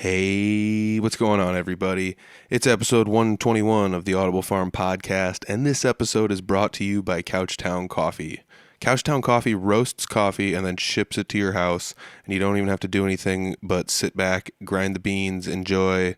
Hey, what's going on, everybody? It's episode 121 of the Audible Farm podcast, and this episode is brought to you by Couchtown Coffee. Couchtown Coffee roasts coffee and then ships it to your house, and you don't even have to do anything but sit back, grind the beans, enjoy.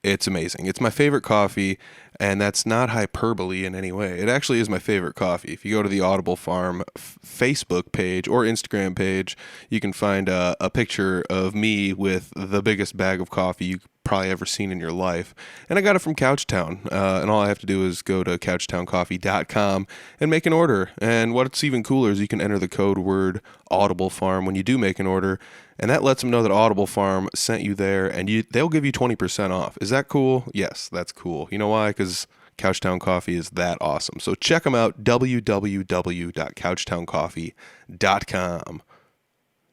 It's amazing. It's my favorite coffee, and that's not hyperbole in any way. It actually is my favorite coffee. If you go to the Audible Farm Facebook page or Instagram page, you can find a picture of me with the biggest bag of coffee you've probably ever seen in your life. And I got it from Couchtown, and all I have to do is go to couchtowncoffee.com and make an order. And what's even cooler is you can enter the code word Audible Farm when you do make an order, and that lets them know that Audible Farm sent you there, and they'll give you 20% off. Is that cool? Yes, that's cool. You know why? Because Couchtown Coffee is that awesome. So check them out, www.couchtowncoffee.com.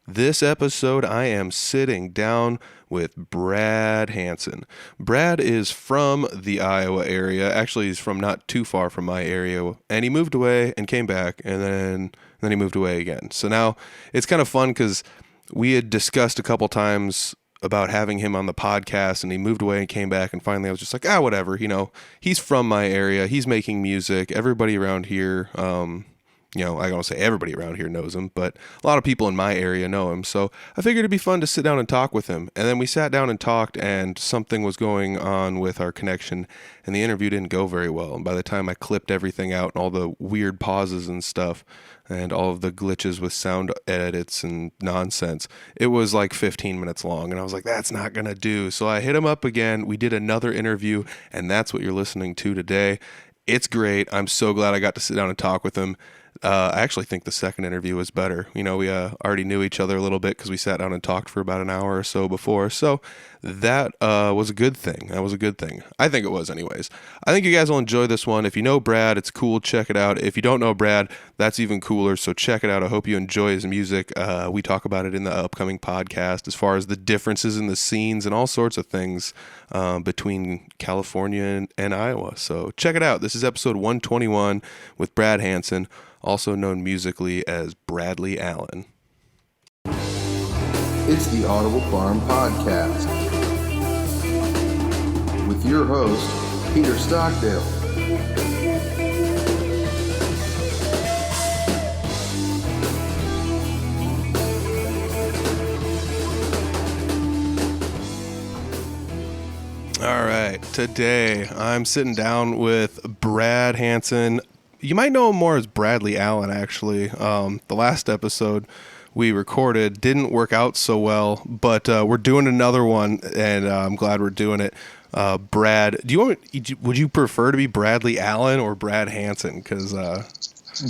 This episode, I am sitting down with Brad Hanson. Brad is from the Iowa area. Actually, he's from not too far from my area, and he moved away and came back, and then he moved away again. So now it's kind of fun because we had discussed a couple times about having him on the podcast, and he moved away and came back, and finally I was just like, whatever, he's from my area, he's making music, everybody around here, I don't say everybody around here knows him, but a lot of people in my area know him, so I figured it'd be fun to sit down and talk with him. And then we sat down and talked, and something was going on with our connection, and the interview didn't go very well. And by the time I clipped everything out and all the weird pauses and stuff, and all of the glitches with sound edits and nonsense, it was like 15 minutes long, and I was like, that's not gonna do. So I hit him up again, we did another interview, and that's what you're listening to today. It's great. I'm so glad I got to sit down and talk with him. I actually think the second interview was better. We already knew each other a little bit because we sat down and talked for about an hour or so before. So that was a good thing. That was a good thing. I think it was anyways. I think you guys will enjoy this one. If you know Brad, it's cool. Check it out. If you don't know Brad, that's even cooler. So check it out. I hope you enjoy his music. We talk about it in the upcoming podcast as far as the differences in the scenes and all sorts of things between California and Iowa. So check it out. This is episode 121 with Brad Hanson, also known musically as Bradley Allen. It's the Audible Farm Podcast with your host, Peter Stockdale. All right, today I'm sitting down with Brad Hanson. You might know him more as Bradley Allen, actually. The last episode we recorded didn't work out so well, but we're doing another one, and I'm glad we're doing it. Brad, would you prefer to be Bradley Allen or Brad Hanson? Because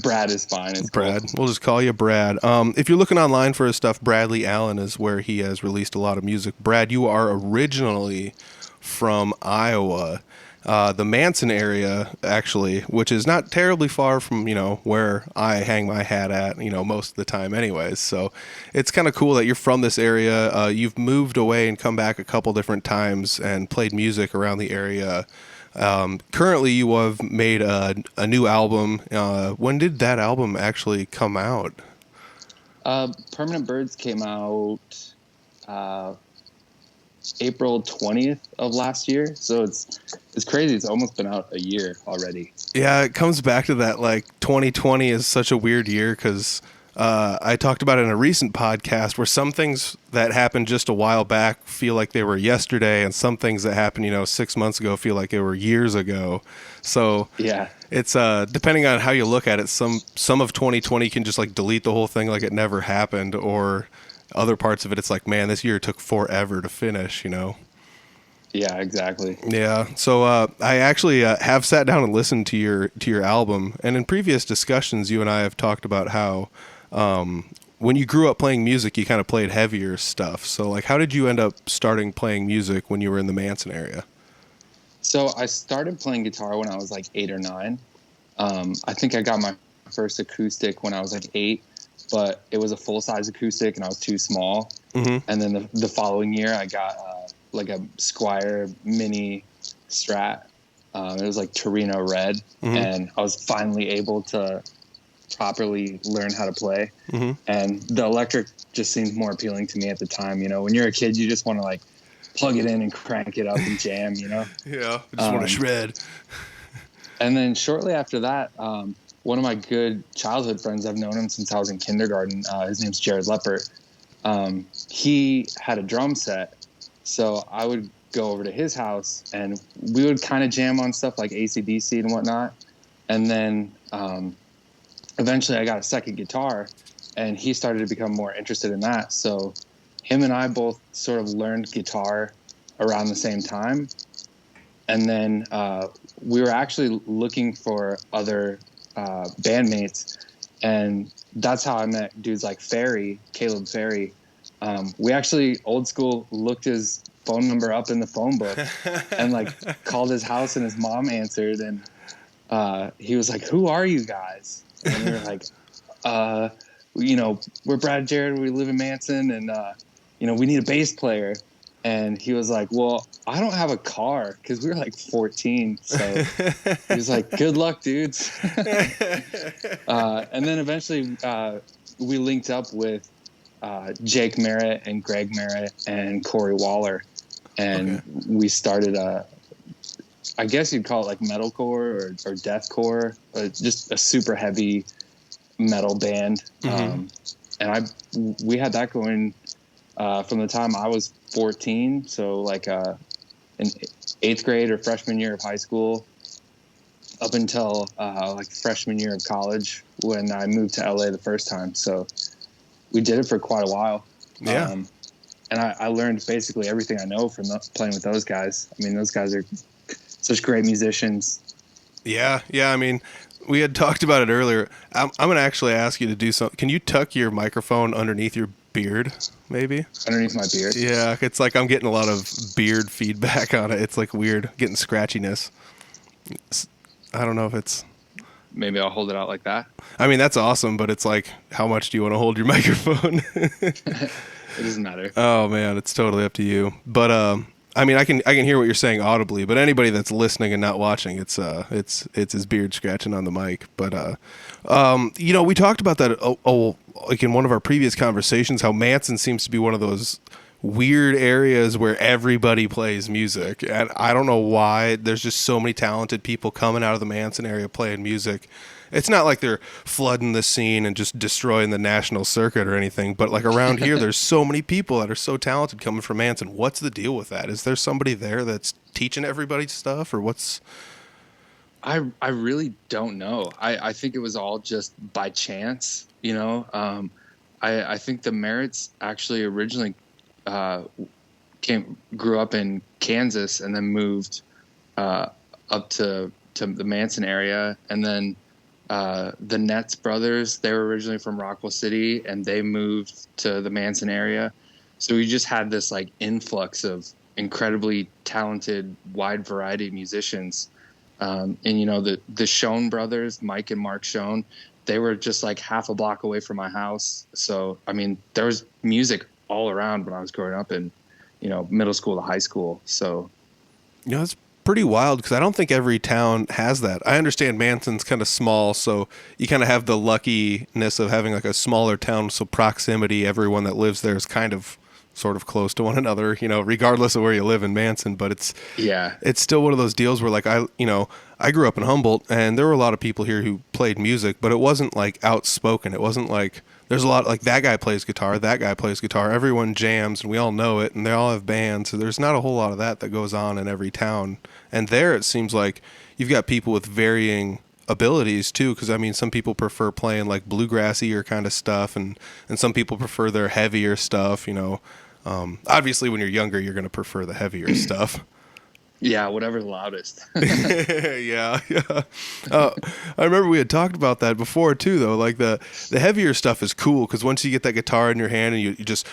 Brad is fine. It's Brad. Cool. We'll just call you Brad. If you're looking online for his stuff, Bradley Allen is where he has released a lot of music. Brad, you are originally from Iowa. The Manson area, actually, which is not terribly far from, where I hang my hat at, most of the time anyways. So it's kind of cool that you're from this area. You've moved away and come back a couple different times and played music around the area. Currently, you have made a new album. When did that album actually come out? Permanent Birds came out April 20th of last year, so it's crazy. It's almost been out a year already. Yeah, it comes back to that, 2020 is such a weird year because I talked about it in a recent podcast where some things that happened just a while back feel like they were yesterday, and some things that happened 6 months ago feel like they were years ago. So yeah, it's depending on how you look at it, some of 2020 can just delete the whole thing like it never happened, or other parts of it, it's like, man, this year took forever to finish, Yeah, exactly. Yeah. So I actually have sat down and listened to your album, and in previous discussions, you and I have talked about how when you grew up playing music, you kind of played heavier stuff. So how did you end up starting playing music when you were in the Manson area? So I started playing guitar when I was 8 or 9. I think I got my first acoustic when I was 8. But it was a full-size acoustic, and I was too small. Mm-hmm. And then the following year, I got a Squier mini Strat. It was Torino red, mm-hmm. and I was finally able to properly learn how to play. Mm-hmm. And the electric just seemed more appealing to me at the time. When you're a kid, you just want to plug it in and crank it up and jam, you know? Yeah, I just want to shred. And then shortly after that, one of my good childhood friends, I've known him since I was in kindergarten. His name's Jared Leppert. He had a drum set. So I would go over to his house and we would kind of jam on stuff like AC/DC and whatnot. And then eventually I got a second guitar and he started to become more interested in that. So him and I both sort of learned guitar around the same time. And then we were actually looking for other bandmates. And that's how I met dudes like Caleb Ferry. We actually, old school, looked his phone number up in the phone book and like called his house and his mom answered. And he was like, "Who are you guys?" And we were like, we're Brad and Jared. We live in Manson and, we need a bass player. And he was like, "Well, I don't have a car," because we were like 14. So he was like, "Good luck, dudes." And then eventually we linked up with Jake Merritt and Greg Merritt and Corey Waller. And we started I guess you'd call it like metalcore or deathcore, just a super heavy metal band. Mm-hmm. And we had that going from the time I was 14, so like in 8th grade or freshman year of high school, up until like freshman year of college when I moved to LA the first time. So we did it for quite a while. Yeah. And I learned basically everything I know from playing with those guys. I mean, those guys are such great musicians. Yeah. I mean, we had talked about it earlier. I'm going to actually ask you to do something. Can you tuck your microphone underneath your beard, maybe? Underneath my beard? Yeah, it's like I'm getting a lot of beard feedback on it. It's like weird, getting scratchiness. I don't know if it's... Maybe I'll hold it out like that. I mean, that's awesome, but it's like, how much do you want to hold your microphone? It doesn't matter. Oh, man, it's totally up to you. But, I mean, I can hear what you're saying audibly, but anybody that's listening and not watching, it's his beard scratching on the mic. But, we talked about that, like in one of our previous conversations, how Manson seems to be one of those weird areas where everybody plays music. And I don't know why. There's just so many talented people coming out of the Manson area playing music. It's not like they're flooding the scene and just destroying the national circuit or anything, but like around here, there's so many people that are so talented coming from Hanson. What's the deal with that? Is there somebody there that's teaching everybody stuff, or what's... I really don't know. I think it was all just by chance, I think the Merritts actually originally grew up in Kansas and then moved up to the Manson area, and then the Nets brothers, they were originally from Rockwell City and they moved to the Manson area. So we just had this like influx of incredibly talented, wide variety of musicians. And the Schoen brothers, Mike and Mark Schoen, they were just like half a block away from my house. So, I mean, there was music all around when I was growing up in, middle school to high school. So, it's pretty wild because I don't think every town has that. I understand Manson's kind of small, so you kind of have the luckiness of having like a smaller town, so proximity, everyone that lives there is kind of sort of close to one another, regardless of where you live in Manson. But it's still one of those deals where like I grew up in Humboldt and there were a lot of people here who played music, but it wasn't like outspoken. It wasn't like there's a lot like that guy plays guitar, everyone jams and we all know it and they all have bands. So there's not a whole lot of that goes on in every town. And there it seems like you've got people with varying abilities too, because I mean some people prefer playing like bluegrassy or kind of stuff and some people prefer their heavier stuff, obviously when you're younger you're going to prefer the heavier stuff. Yeah, whatever's loudest. Yeah. I remember we had talked about that before too, though. Like the heavier stuff is cool because once you get that guitar in your hand and you just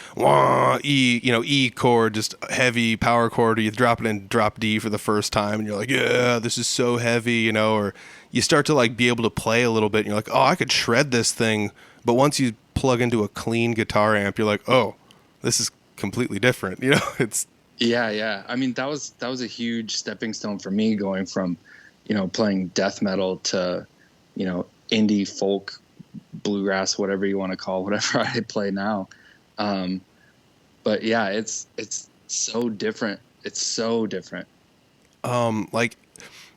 E chord, just heavy power chord, or you drop it in drop D for the first time, and you're like, yeah, this is so heavy, or you start to like be able to play a little bit, and you're like, oh, I could shred this thing. But once you plug into a clean guitar amp, you're like, oh, this is completely different. It's Yeah. I mean, that was a huge stepping stone for me going from, playing death metal to, indie folk, bluegrass, whatever you want to call whatever I play now. But yeah, it's so different. It's so different. Like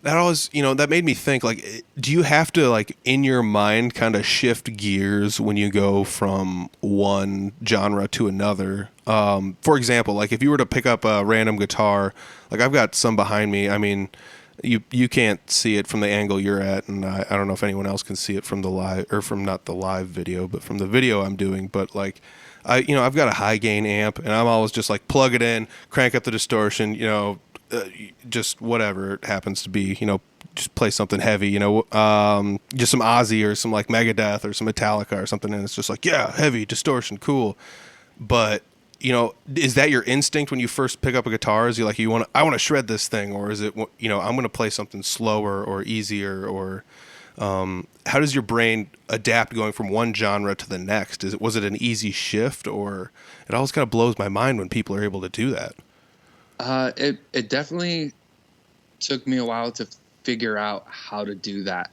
that always, that made me think, like, do you have to, like, in your mind kind of shift gears when you go from one genre to another? For example, like if you were to pick up a random guitar, like I've got some behind me. I mean, you can't see it from the angle you're at, and I don't know if anyone else can see it from the live, or from not the live video, but from the video I'm doing. But like, I've got a high gain amp, and I'm always just like plug it in, crank up the distortion, just whatever it happens to be, just play something heavy, just some Ozzy or some like Megadeth or some Metallica or something, and it's just like, yeah, heavy distortion, cool. But is that your instinct when you first pick up a guitar? Is you like, I want to shred this thing, or is it, I'm going to play something slower or easier, or how does your brain adapt going from one genre to the next? Was it an easy shift, or it always kind of blows my mind when people are able to do that? It definitely took me a while to figure out how to do that.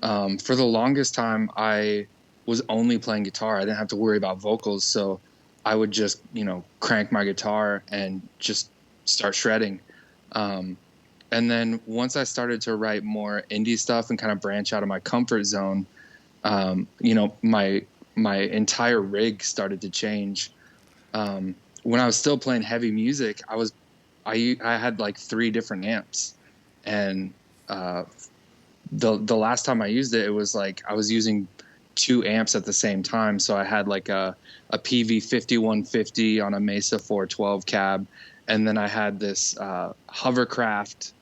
For the longest time, I was only playing guitar. I didn't have to worry about vocals, so I would just, crank my guitar and just start shredding. And then once I started to write more indie stuff and kind of branch out of my comfort zone, my entire rig started to change. When I was still playing heavy music, I had like 3 different amps, and the last time I used it, it was like I was using 2 amps at the same time. So I had like a PV 5150 on a Mesa 412 cab, and then I had this Hovercraft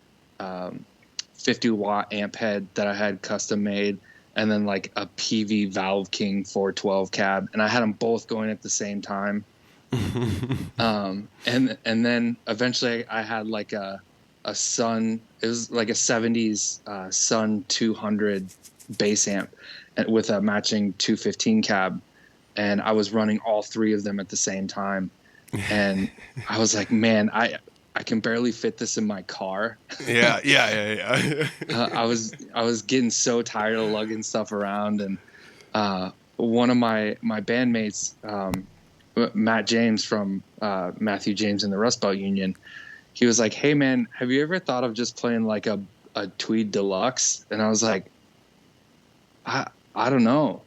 50 watt amp head that I had custom made, and then like a PV Valve King 412 cab, and I had them both going at the same time. And then eventually I had like a Sun, it was like a 70s Sun 200 bass amp with a matching 215 cab, and I was running all 3 of them at the same time, and I was like, man, I can barely fit this in my car. Yeah. I was getting so tired of lugging stuff around, and one of my bandmates, Matt James from Matthew James and the Rust Belt Union, he was like, hey man, have you ever thought of just playing like a Tweed Deluxe? And I was like, I don't know.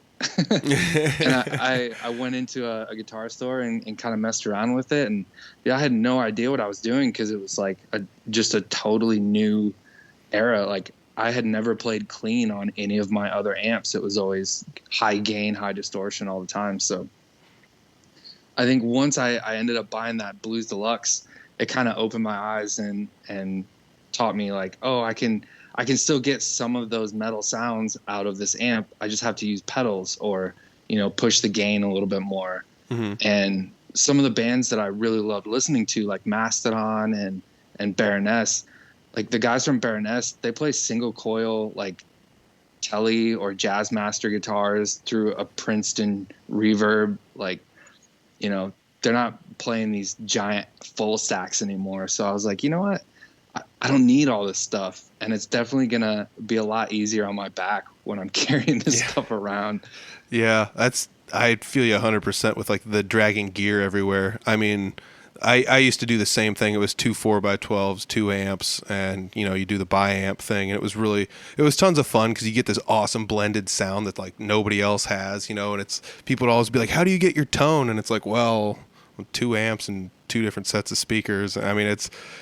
And I went into a guitar store and kind of messed around with it, and I had no idea what I was doing, because it was like just a totally new era. Like I had never played clean on any of my other amps. It was always high gain, high distortion all the time. So I think once I ended up buying that Blues Deluxe, it kind of opened my eyes and taught me like, oh, I can still get some of those metal sounds out of this amp. I just have to use pedals or, push the gain a little bit more. Mm-hmm. And some of the bands that I really loved listening to, like Mastodon and Baroness, like the guys from Baroness, they play single coil, like Tele or Jazzmaster guitars through a Princeton reverb. Like, they're not playing these giant full stacks anymore. So I was like, you know what? I don't need all this stuff, and it's definitely going to be a lot easier on my back when I'm carrying this stuff around. Yeah, I feel you 100% with like the dragging gear everywhere. I mean, I used to do the same thing. It was 2 4x12s, 2 amps, and you do the bi-amp thing, and it was tons of fun because you get this awesome blended sound that like nobody else has, and it's, people would always be like, how do you get your tone? And it's like, well, 2 amps and 2 different sets of speakers. I mean,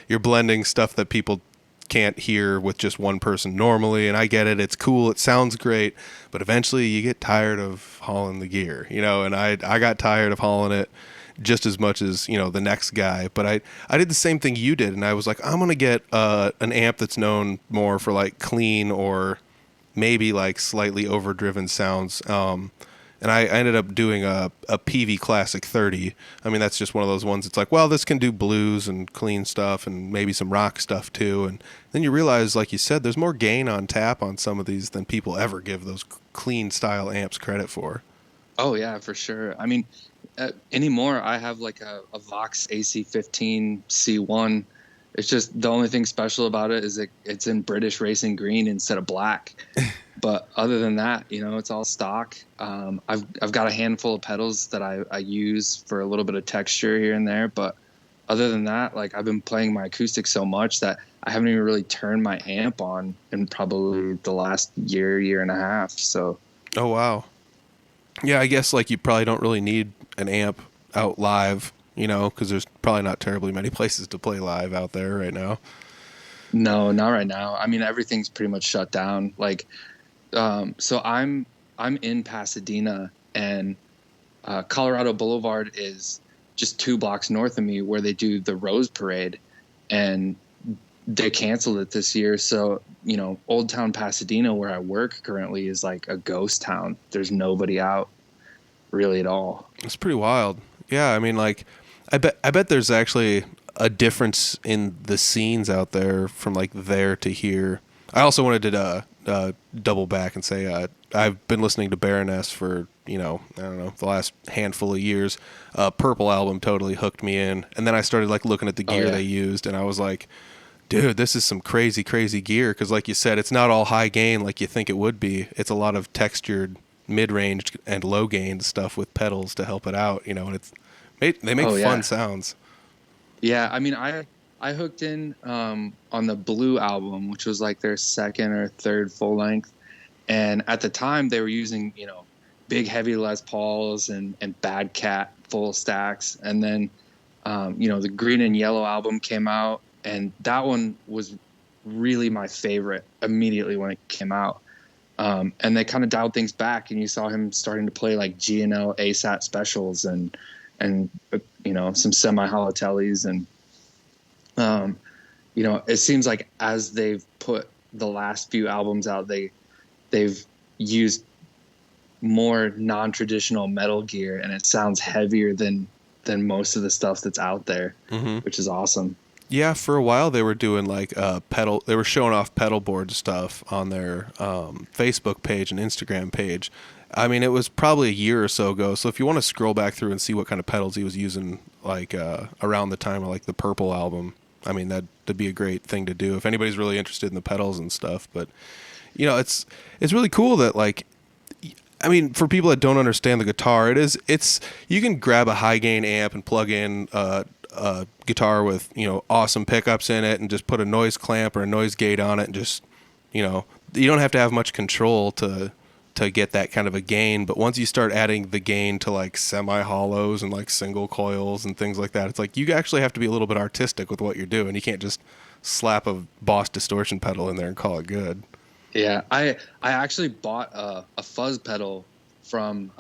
you're blending stuff that people can't hear with just one person normally, and I get it. It's cool. It sounds great, but eventually you get tired of hauling the gear, and I got tired of hauling it just as much as, the next guy. But I did the same thing you did, and I was like, I'm going to get an amp that's known more for like clean or maybe like slightly overdriven sounds. And I ended up doing a PV Classic 30. I mean, that's just one of those ones. It's like, well, this can do blues and clean stuff and maybe some rock stuff too. And then you realize, like you said, there's more gain on tap on some of these than people ever give those clean style amps credit for. Oh yeah, for sure. I mean, anymore I have like a Vox AC15 C1. It's just the only thing special about it is it's in British racing green instead of black. But other than that, it's all stock. I've got a handful of pedals that I use for a little bit of texture here and there. But other than that, like I've been playing my acoustic so much that I haven't even really turned my amp on in probably the last year and a half. So, Oh wow. Yeah, I guess like you probably don't really need an amp out live, because there's probably not terribly many places to play live out there right now. no, not right now. I mean, everything's pretty much shut down. Like, so I'm in Pasadena, and Colorado Boulevard is just 2 blocks north of me, where they do the Rose Parade, and they canceled it this year. So, Old Town Pasadena, where I work currently, is like a ghost town. There's nobody out really at all. It's pretty wild. Yeah, I mean, like, I bet there's actually a difference in the scenes out there from like there to here. I also wanted to double back and say I've been listening to Baroness for I don't know, the last handful of years. Purple album totally hooked me in, and then I started like looking at the gear they used, and I was like, dude, this is some crazy gear, because like you said, it's not all high gain like you think it would be. It's a lot of textured mid-range and low gain stuff with pedals to help it out, and they make fun sounds. Yeah, I mean, I hooked in on the Blue album, which was like their second or third full length, and at the time they were using big heavy Les Pauls and Bad Cat full stacks, and then the Green and Yellow album came out, and that one was really my favorite immediately when it came out. And they kind of dialed things back, and you saw him starting to play like G&L ASAT specials and some semi-hollow tellies. And, it seems like as they've put the last few albums out, they've used more non-traditional metal gear, and it sounds heavier than most of the stuff that's out there, which is awesome. Yeah, for a while they were doing like pedal. They were showing off pedal board stuff on their Facebook page and Instagram page. I mean, it was probably a year or so ago. So if you want to scroll back through and see what kind of pedals he was using, like around the time of like the Purple album, I mean that'd be a great thing to do if anybody's really interested in the pedals and stuff. But it's really cool that like. I mean, for people that don't understand the guitar, it's you can grab a high gain amp and plug in a guitar with awesome pickups in it and just put a noise clamp or a noise gate on it, and just you don't have to have much control to get that kind of a gain. But once you start adding the gain to like semi hollows and like single coils and things like that, it's like you actually have to be a little bit artistic with what you're doing. You can't just slap a Boss distortion pedal in there and call it good. Yeah, I actually bought a fuzz pedal from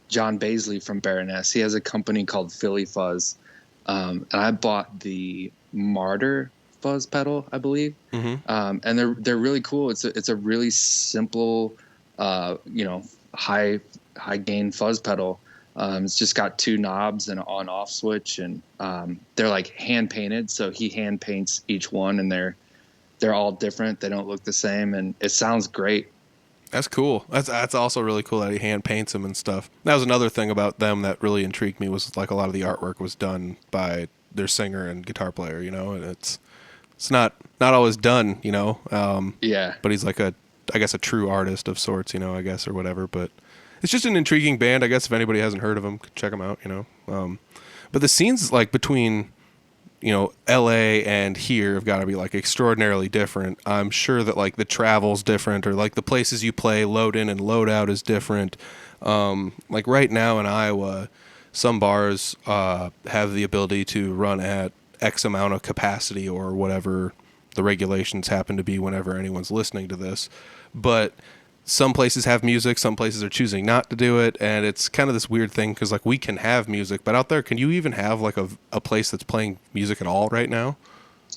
John Baisley from Baroness. He has a company called Philly Fuzz, and I bought the Martyr fuzz pedal, I believe. And they're really cool. It's a really simple, high gain fuzz pedal. It's just got 2 knobs and an on-off switch, and they're like hand painted. So he hand paints each one, and they're all different. They don't look the same, and it sounds great. That's cool. That's also really cool that he hand paints them and stuff. That was another thing about them that really intrigued me, was like a lot of the artwork was done by their singer and guitar player, and it's not always done, Yeah. But he's like I guess a true artist of sorts, I guess, or whatever. But it's just an intriguing band. I guess if anybody hasn't heard of them, check them out, But the scenes like between LA and here have got to be like extraordinarily different. I'm sure that like the travel's different, or like the places you play, load in and load out is different. Like right now in Iowa, some bars have the ability to run at X amount of capacity or whatever the regulations happen to be whenever anyone's listening to this. But some places have music, some places are choosing not to do it, and it's kind of this weird thing because like we can have music, but out there, can you even have like a place that's playing music at all right now?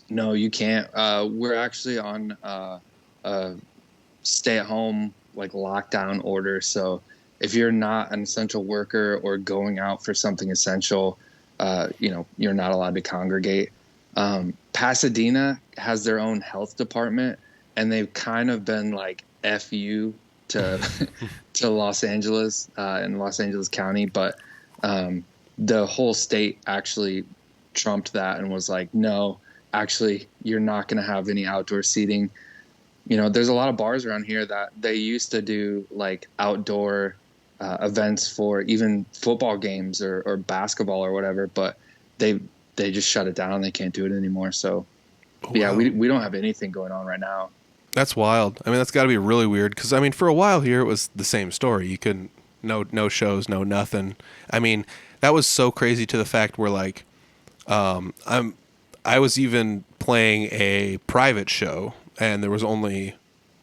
No, you can't. We're actually on a stay-at-home like lockdown order. So if you're not an essential worker or going out for something essential, you're not allowed to congregate. Pasadena has their own health department, and they've kind of been like F you to to Los Angeles and Los Angeles County, but the whole state actually trumped that and was like, no, actually, you're not going to have any outdoor seating. There's a lot of bars around here that they used to do like outdoor events for even football games or basketball or whatever, but they've they just shut it down. They can't do it anymore. So Oh, yeah, wow. we don't have anything going on right now. That's wild. I mean, that's got to be really weird because I mean, for a while here, it was the same story. You couldn't no shows, no nothing. I mean, that was so crazy to the fact where like I was even playing a private show and there was only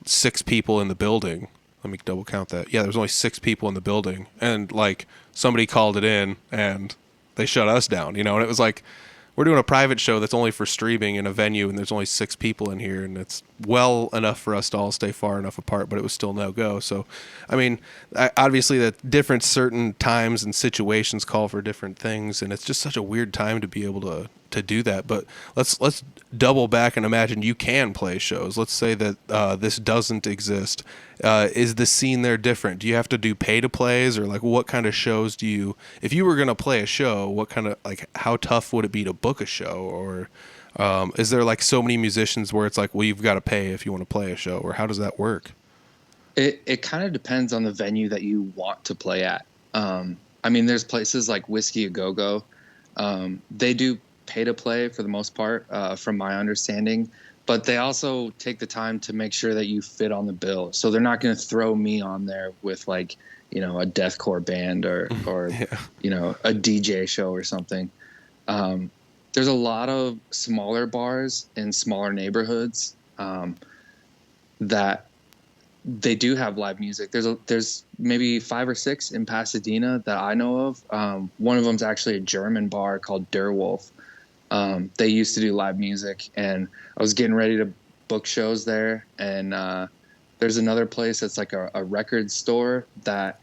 6 people in the building. Let me double count that. Yeah, there was only 6 people in the building, and like somebody called it in and they shut us down. And it was like, we're doing a private show that's only for streaming in a venue, and there's only 6 people in here, and it's well enough for us to all stay far enough apart, but it was still no go. So, I mean, obviously that different certain times and situations call for different things, and it's just such a weird time to be able to do that. But let's double back and imagine you can play shows. Let's say that this doesn't exist. Is the scene there different? Do you have to do pay to plays, or like what kind of shows do you? If you were gonna play a show, what kind of like how tough would it be to book a show, or is there like so many musicians where it's like, well, you've got to pay if you want to play a show, or how does that work? It kind of depends on the venue that you want to play at. I mean, there's places like Whiskey A Go Go. They do pay to play for the most part, from my understanding, but they also take the time to make sure that you fit on the bill. So they're not going to throw me on there with like, a deathcore band or Yeah. a DJ show or something. There's a lot of smaller bars in smaller neighborhoods that they do have live music. There's maybe 5 or 6 in Pasadena that I know of. One of them's actually a German bar called Der Wolf. They used to do live music, and I was getting ready to book shows there. And there's another place that's like a record store that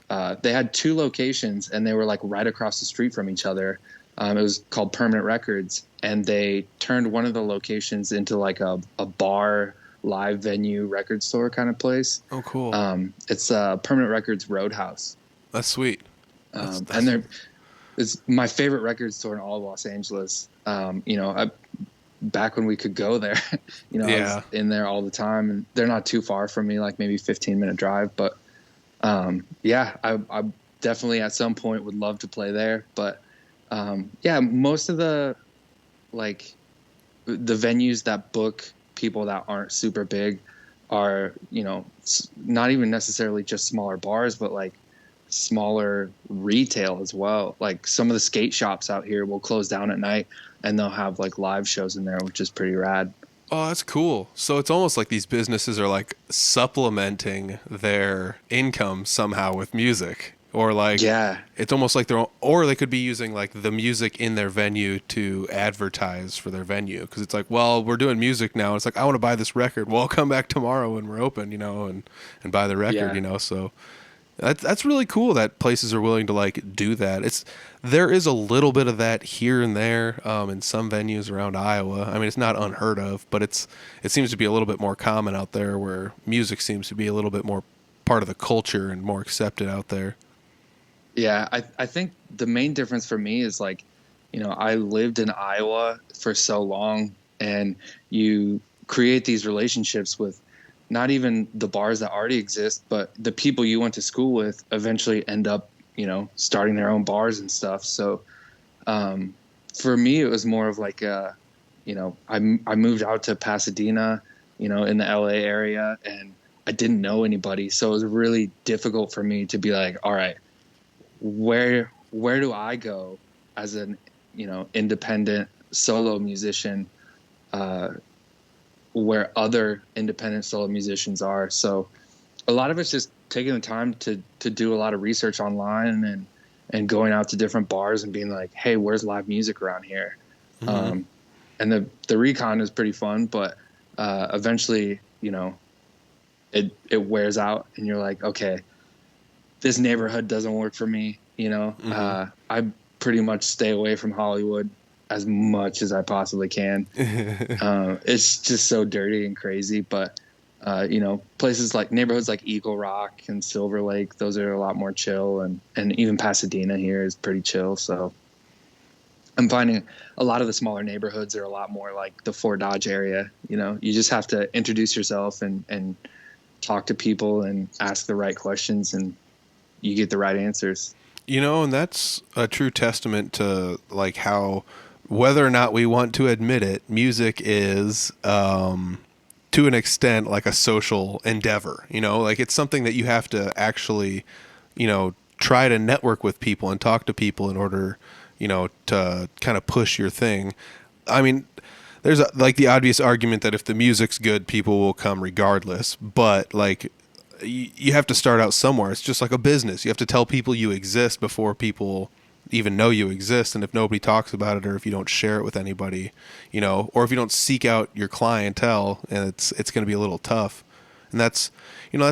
they had 2 locations, and they were like right across the street from each other. It was called Permanent Records, and they turned one of the locations into like a bar, live venue, record store kind of place. Oh, cool. It's Permanent Records Roadhouse. That's sweet. And it's my favorite record store in all of Los Angeles. Back when we could go there, I was in there all the time, and they're not too far from me, like maybe 15-minute drive. But I definitely at some point would love to play there. But most of the venues that book people that aren't super big are, not even necessarily just smaller bars, but like smaller retail as well. Like some of the skate shops out here will close down at night, and they'll have like live shows in there, which is pretty rad. Oh, that's cool. So it's almost like these businesses are like supplementing their income somehow with music, or like, Yeah. it's almost like or they could be using like the music in their venue to advertise for their venue. Because it's like, well, we're doing music now. It's like, I want to buy this record. Well, I'll come back tomorrow when we're open, and buy the record, Yeah. So that's really cool that places are willing to like do that. There is a little bit of that here and there in some venues around Iowa. I mean, it's not unheard of, but it seems to be a little bit more common out there, where music seems to be a little bit more part of the culture and more accepted out there. Yeah, I think the main difference for me is like, I lived in Iowa for so long, and you create these relationships with not even the bars that already exist, but the people you went to school with eventually end up, starting their own bars and stuff. So for me, it was more of like, I moved out to Pasadena, in the LA area, and I didn't know anybody. So it was really difficult for me to be like, all right, where do I go as an, independent solo musician, where other independent solo musicians are. So a lot of it's just taking the time to do a lot of research online and going out to different bars and being like, hey, where's live music around here? Mm-hmm. And the recon is pretty fun, but eventually, it wears out, and you're like, okay, this neighborhood doesn't work for me. Mm-hmm. I pretty much stay away from Hollywood as much as I possibly can. It's just so dirty and crazy, but places like neighborhoods like Eagle Rock and Silver Lake, those are a lot more chill, and even Pasadena here is pretty chill. So I'm finding a lot of the smaller neighborhoods are a lot more like the Fort Dodge area. You just have to introduce yourself and talk to people and ask the right questions, and you get the right answers. And that's a true testament to like how whether or not we want to admit it, music is, to an extent, like a social endeavor. You know, like it's something that you have to actually, try to network with people and talk to people in order, to kind of push your thing. I mean, there's like the obvious argument that if the music's good, people will come regardless. But like, you have to start out somewhere. It's just like a business. You have to tell people you exist before people even know you exist. And if nobody talks about it, or if you don't share it with anybody, or if you don't seek out your clientele, and it's going to be a little tough. And that's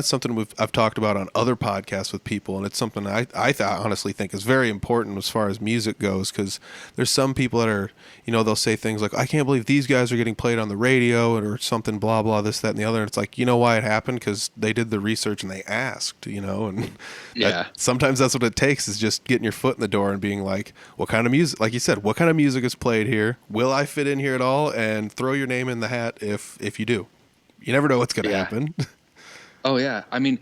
something I've talked about on other podcasts with people, and it's something I honestly think is very important as far as music goes, because there's some people that are, they'll say things like, I can't believe these guys are getting played on the radio or something, blah, blah, this, that, and the other. And it's like, you know why it happened? Because they did the research and they asked, and Yeah. sometimes that's what it takes, is just getting your foot in the door and being like, what kind of music, like you said, what kind of music is played here? Will I fit in here at all? And throw your name in the hat if you do. You never know what's going to happen. Oh yeah, I mean,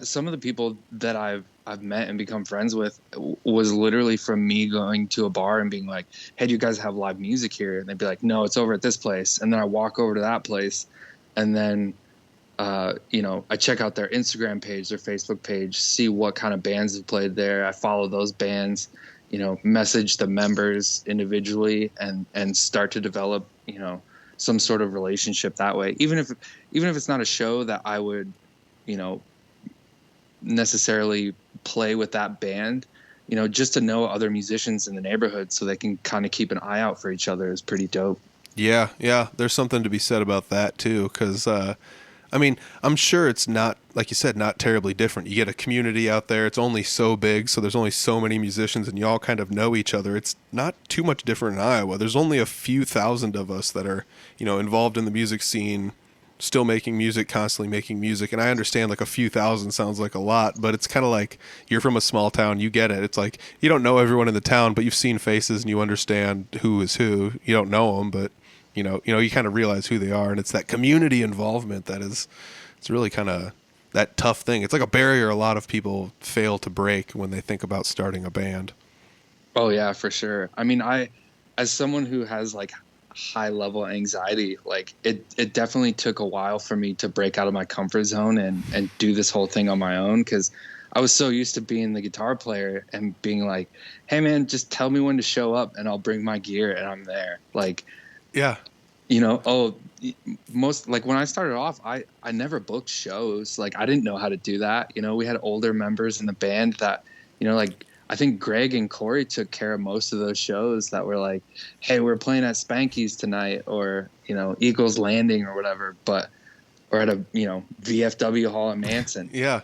some of the people that I've met and become friends with was literally from me going to a bar and being like, "Hey, do you guys have live music here?" And they'd be like, "No, it's over at this place." And then I walk over to that place, and then, I check out their Instagram page, their Facebook page, see what kind of bands have played there. I follow those bands, message the members individually, and start to develop, some sort of relationship that way. Even if it's not a show that I would, necessarily play with that band, just to know other musicians in the neighborhood so they can kind of keep an eye out for each other is pretty dope. Yeah. There's something to be said about that too. Cause, I mean, I'm sure it's not, like you said, not terribly different. You get a community out there. It's only so big. So there's only so many musicians and you all kind of know each other. It's not too much different in Iowa. There's only a few thousand of us that are, involved in the music scene, still making music, constantly making music. And I understand like a few thousand sounds like a lot, but it's kind of like you're from a small town, you get it. It's like you don't know everyone in the town, but you've seen faces and you understand who is who. You don't know them, but you kind of realize who they are. And it's that community involvement it's really kind of that tough thing. It's like a barrier a lot of people fail to break when they think about starting a band. Oh yeah, for sure. I mean, as someone who has like high level anxiety, like it definitely took a while for me to break out of my comfort zone and do this whole thing on my own, because I was so used to being the guitar player and being like, hey man, just tell me when to show up and I'll bring my gear and I'm there. Like, yeah, most, like when I started off, I never booked shows. Like I didn't know how to do that. We had older members in the band that, like I think Greg and Corey took care of most of those shows that were like, hey, we're playing at Spanky's tonight, or, Eagles Landing or whatever, or at a, VFW Hall in Manson. Yeah.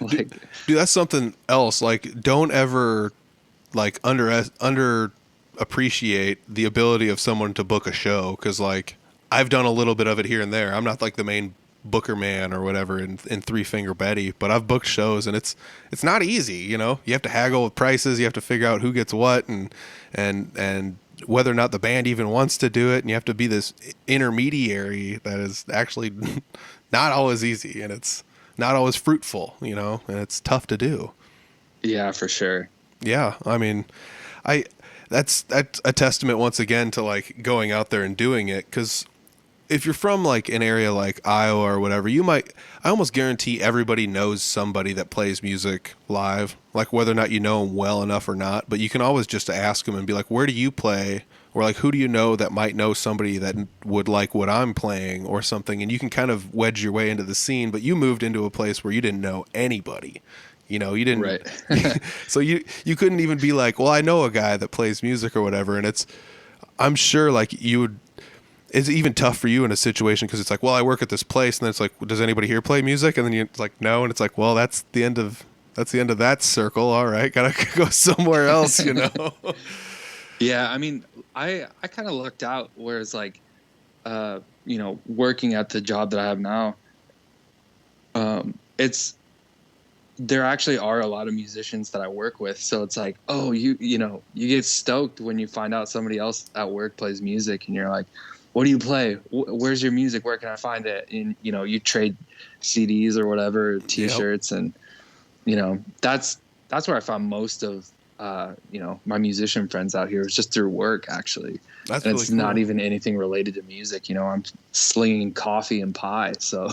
Like, dude, that's something else. Like, don't ever like appreciate the ability of someone to book a show. Cause like I've done a little bit of it here and there. I'm not like the main booker man or whatever in Three Finger Betty, but I've booked shows and it's not easy. You have to haggle with prices. You have to figure out who gets what and whether or not the band even wants to do it. And you have to be this intermediary that is actually not always easy, and it's not always fruitful, and it's tough to do. Yeah, for sure. Yeah. I mean, that's a testament once again to like going out there and doing it. 'Cause if you're from like an area like Iowa or whatever, I almost guarantee everybody knows somebody that plays music live, like whether or not you know them well enough or not, but you can always just ask them and be like, where do you play? Or like, who do you know that might know somebody that would like what I'm playing or something? And you can kind of wedge your way into the scene, but you moved into a place where you didn't know anybody. You didn't, right. So you couldn't even be like, well, I know a guy that plays music or whatever. And I'm sure like it's even tough for you in a situation, because it's like, well, I work at this place, and then it's like, does anybody here play music? And then it's like, no, and it's like, well, that's the end of that circle. All right, gotta go somewhere else, Yeah, I mean, I kind of lucked out, whereas like, working at the job that I have now, there actually are a lot of musicians that I work with. So it's like, oh, you get stoked when you find out somebody else at work plays music, and you're like, what do you play? Where's your music? Where can I find it? And, you trade CDs or whatever, T-shirts. Yep. And, that's where I found most of my musician friends out here is just through work, actually. That's And really it's cool. not even anything related to music. I'm slinging coffee and pie. So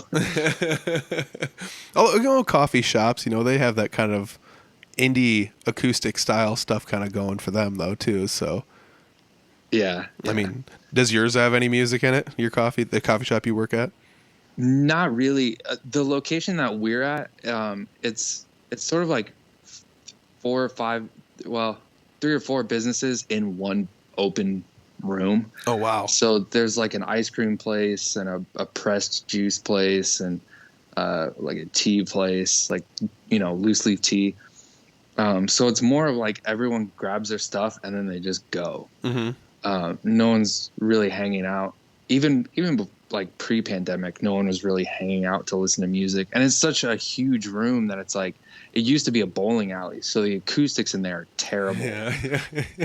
Coffee shops, they have that kind of indie acoustic style stuff kind of going for them though too. So yeah. I mean, does yours have any music in it? The coffee shop you work at? Not really. The location that we're at, it's sort of like four or five, well, three or four businesses in one open room. Oh wow. So there's like an ice cream place and a pressed juice place and like a tea place, like loose leaf tea. So it's more of like everyone grabs their stuff and then they just go. Mm-hmm. No one's really hanging out. Even like pre-pandemic, no one was really hanging out to listen to music. And it's such a huge room that it's like it used to be a bowling alley, so the acoustics in there are terrible. Yeah.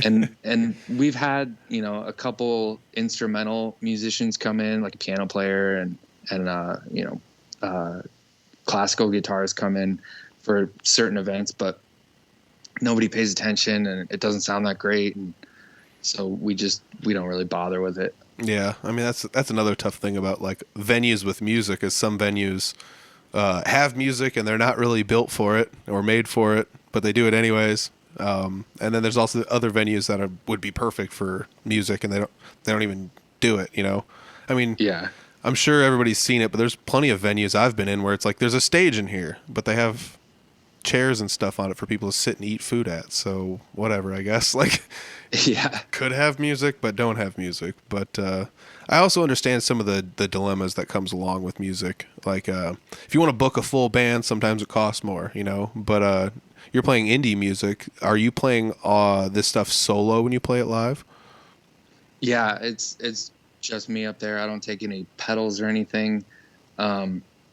and we've had a couple instrumental musicians come in, like a piano player and classical guitars come in for certain events, but nobody pays attention and it doesn't sound that great, and so we don't really bother with it. Yeah, I mean that's another tough thing about like venues with music is some venues have music and they're not really built for it or made for it, but they do it anyways. And then there's also other venues that would be perfect for music and they don't even do it. I mean, Yeah. I'm sure everybody's seen it, but there's plenty of venues I've been in where it's like there's a stage in here, but they have chairs and stuff on it for people to sit and eat food at. So whatever, I guess. Like, Yeah. could have music, but don't have music. But I also understand some of the dilemmas that comes along with music. Like, if you want to book a full band, sometimes it costs more, But you're playing indie music. Are you playing this stuff solo when you play it live? Yeah, it's just me up there. I don't take any pedals or anything.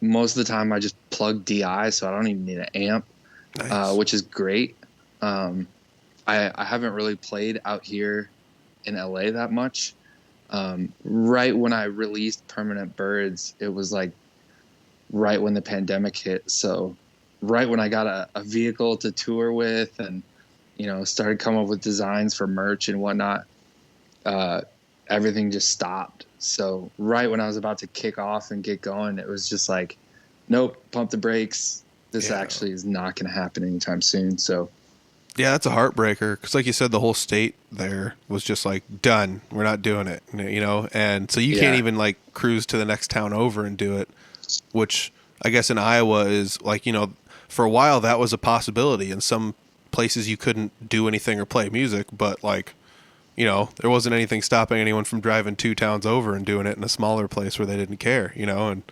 Most of the time I just plug DI, so I don't even need an amp. Nice. Which is great. I haven't really played out here in LA that much. Right when I released Permanent Birds, it was like right when the pandemic hit. So right when I got a vehicle to tour with and, started coming up with designs for merch and whatnot, everything just stopped. So right when I was about to kick off and get going, it was just like, nope, pump the brakes. This actually is not going to happen anytime soon. So, yeah, that's a heartbreaker because, like you said, the whole state there was just like done. We're not doing it, and so you can't even like cruise to the next town over and do it. Which I guess in Iowa is like for a while that was a possibility. In some places you couldn't do anything or play music, but like there wasn't anything stopping anyone from driving 2 towns over and doing it in a smaller place where they didn't care, and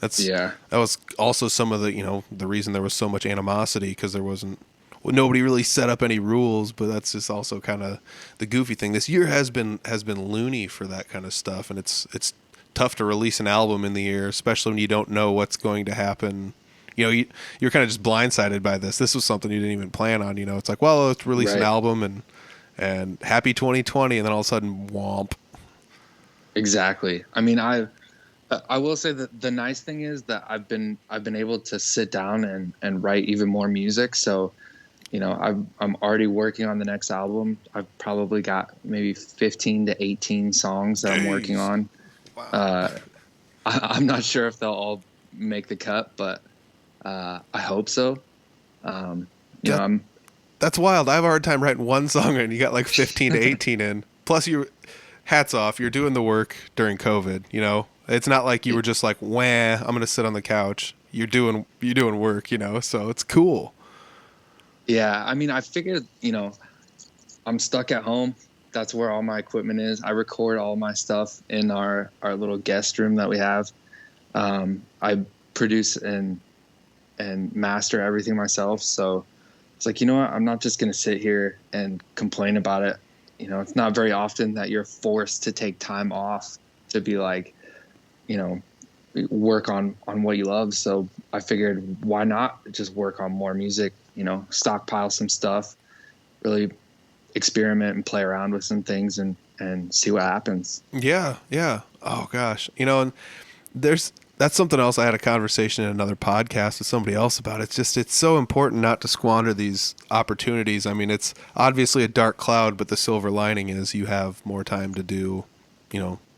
that was also some of the the reason there was so much animosity because there wasn't nobody really set up any rules, but that's just also kind of the goofy thing. This year has been loony for that kind of stuff, and it's tough to release an album in the year, especially when you don't know what's going to happen. You're kind of just blindsided by this. This was something you didn't even plan on. It's like, well, let's release an album and happy 2020, and then all of a sudden, womp. Exactly. I mean, I will say that the nice thing is that I've been able to sit down and write even more music. So, I'm already working on the next album. I've probably got maybe 15 to 18 songs that I'm working on. Wow. I'm not sure if they'll all make the cut, but I hope so. That's wild. I have a hard time writing one song and you got like 15 to 18 in. Plus, hats off. You're doing the work during COVID. It's not like you were just like, wah, I'm going to sit on the couch. You're doing work, so it's cool. Yeah. I mean, I figured, I'm stuck at home. That's where all my equipment is. I record all my stuff in our little guest room that we have. I produce and master everything myself. So it's like, what? I'm not just going to sit here and complain about it. It's not very often that you're forced to take time off to be like, work on what you love. So I figured why not just work on more music, stockpile some stuff, really experiment and play around with some things and see what happens. Yeah. Yeah. Oh gosh. And there's that's something else. I had a conversation in another podcast with somebody else about. It's so important not to squander these opportunities. I mean, it's obviously a dark cloud, but the silver lining is you have more time to do,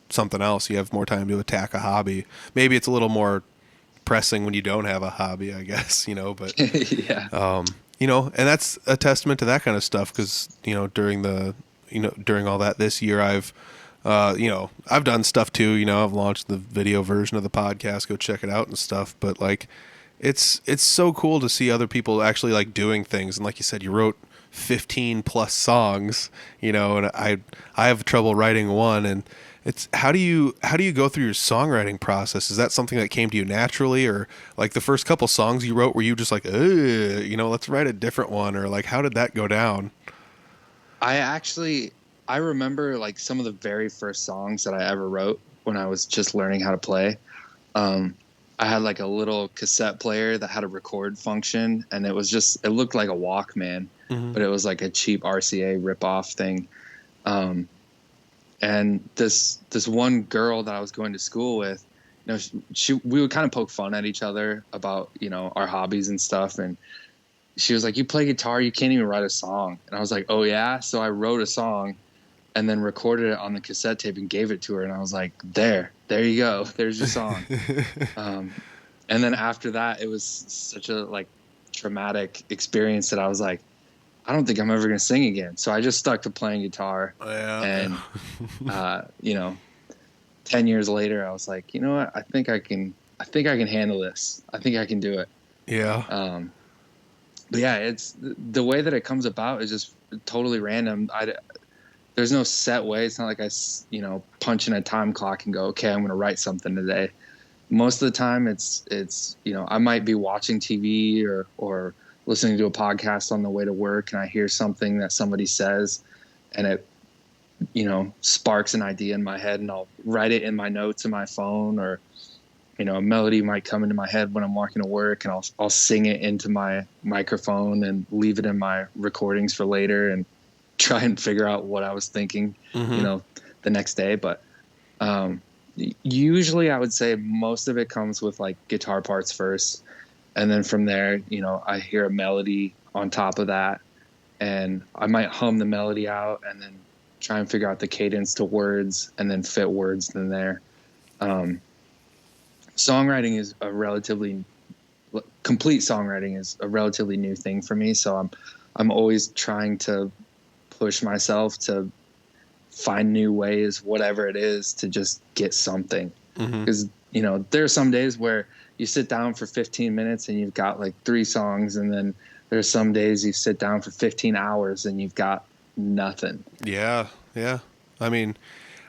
something else. You have more time to attack a hobby. Maybe it's a little more pressing when you don't have a hobby, I guess, but Yeah. And that's a testament to that kind of stuff. Cause during all that this year, I've done stuff too, I've launched the video version of the podcast, go check it out and stuff. But like, it's so cool to see other people actually like doing things. And like you said, you wrote 15 plus songs, and I have trouble writing one. And it's, how do you go through your songwriting process? Is that something that came to you naturally, or like the first couple songs you wrote, were you just like, let's write a different one? Or like, how did that go down? I remember like some of the very first songs that I ever wrote when I was just learning how to play. I had like a little cassette player that had a record function, and it looked like a Walkman, but it was like a cheap RCA ripoff thing. And this one girl that I was going to school with, we would kind of poke fun at each other about, our hobbies and stuff. And she was like, "You play guitar, you can't even write a song." And I was like, "Oh yeah." So I wrote a song and then recorded it on the cassette tape and gave it to her. And I was like, there you go. There's your song. And then after that, it was such a like traumatic experience that I was like, I don't think I'm ever going to sing again. So I just stuck to playing guitar. And, 10 years later, I was like, you know what? I think I can handle this. I think I can do it. Yeah. But yeah, it's the way that it comes about is just totally random. There's no set way. It's not like I, punch in a time clock and go, okay, I'm going to write something today. Most of the time it's, I might be watching TV or listening to a podcast on the way to work, and I hear something that somebody says, and it, sparks an idea in my head, and I'll write it in my notes in my phone, or, a melody might come into my head when I'm walking to work, and I'll sing it into my microphone and leave it in my recordings for later and try and figure out what I was thinking, the next day. But, usually I would say most of it comes with like guitar parts first. And then from there, I hear a melody on top of that, and I might hum the melody out and then try and figure out the cadence to words and then fit words in there. Songwriting is complete songwriting is a relatively new thing for me. So I'm always trying to push myself to find new ways, whatever it is, to just get something. Because, there are some days where you sit down for 15 minutes and you've got like 3 songs. And then there's some days you sit down for 15 hours and you've got nothing. Yeah. Yeah. I mean,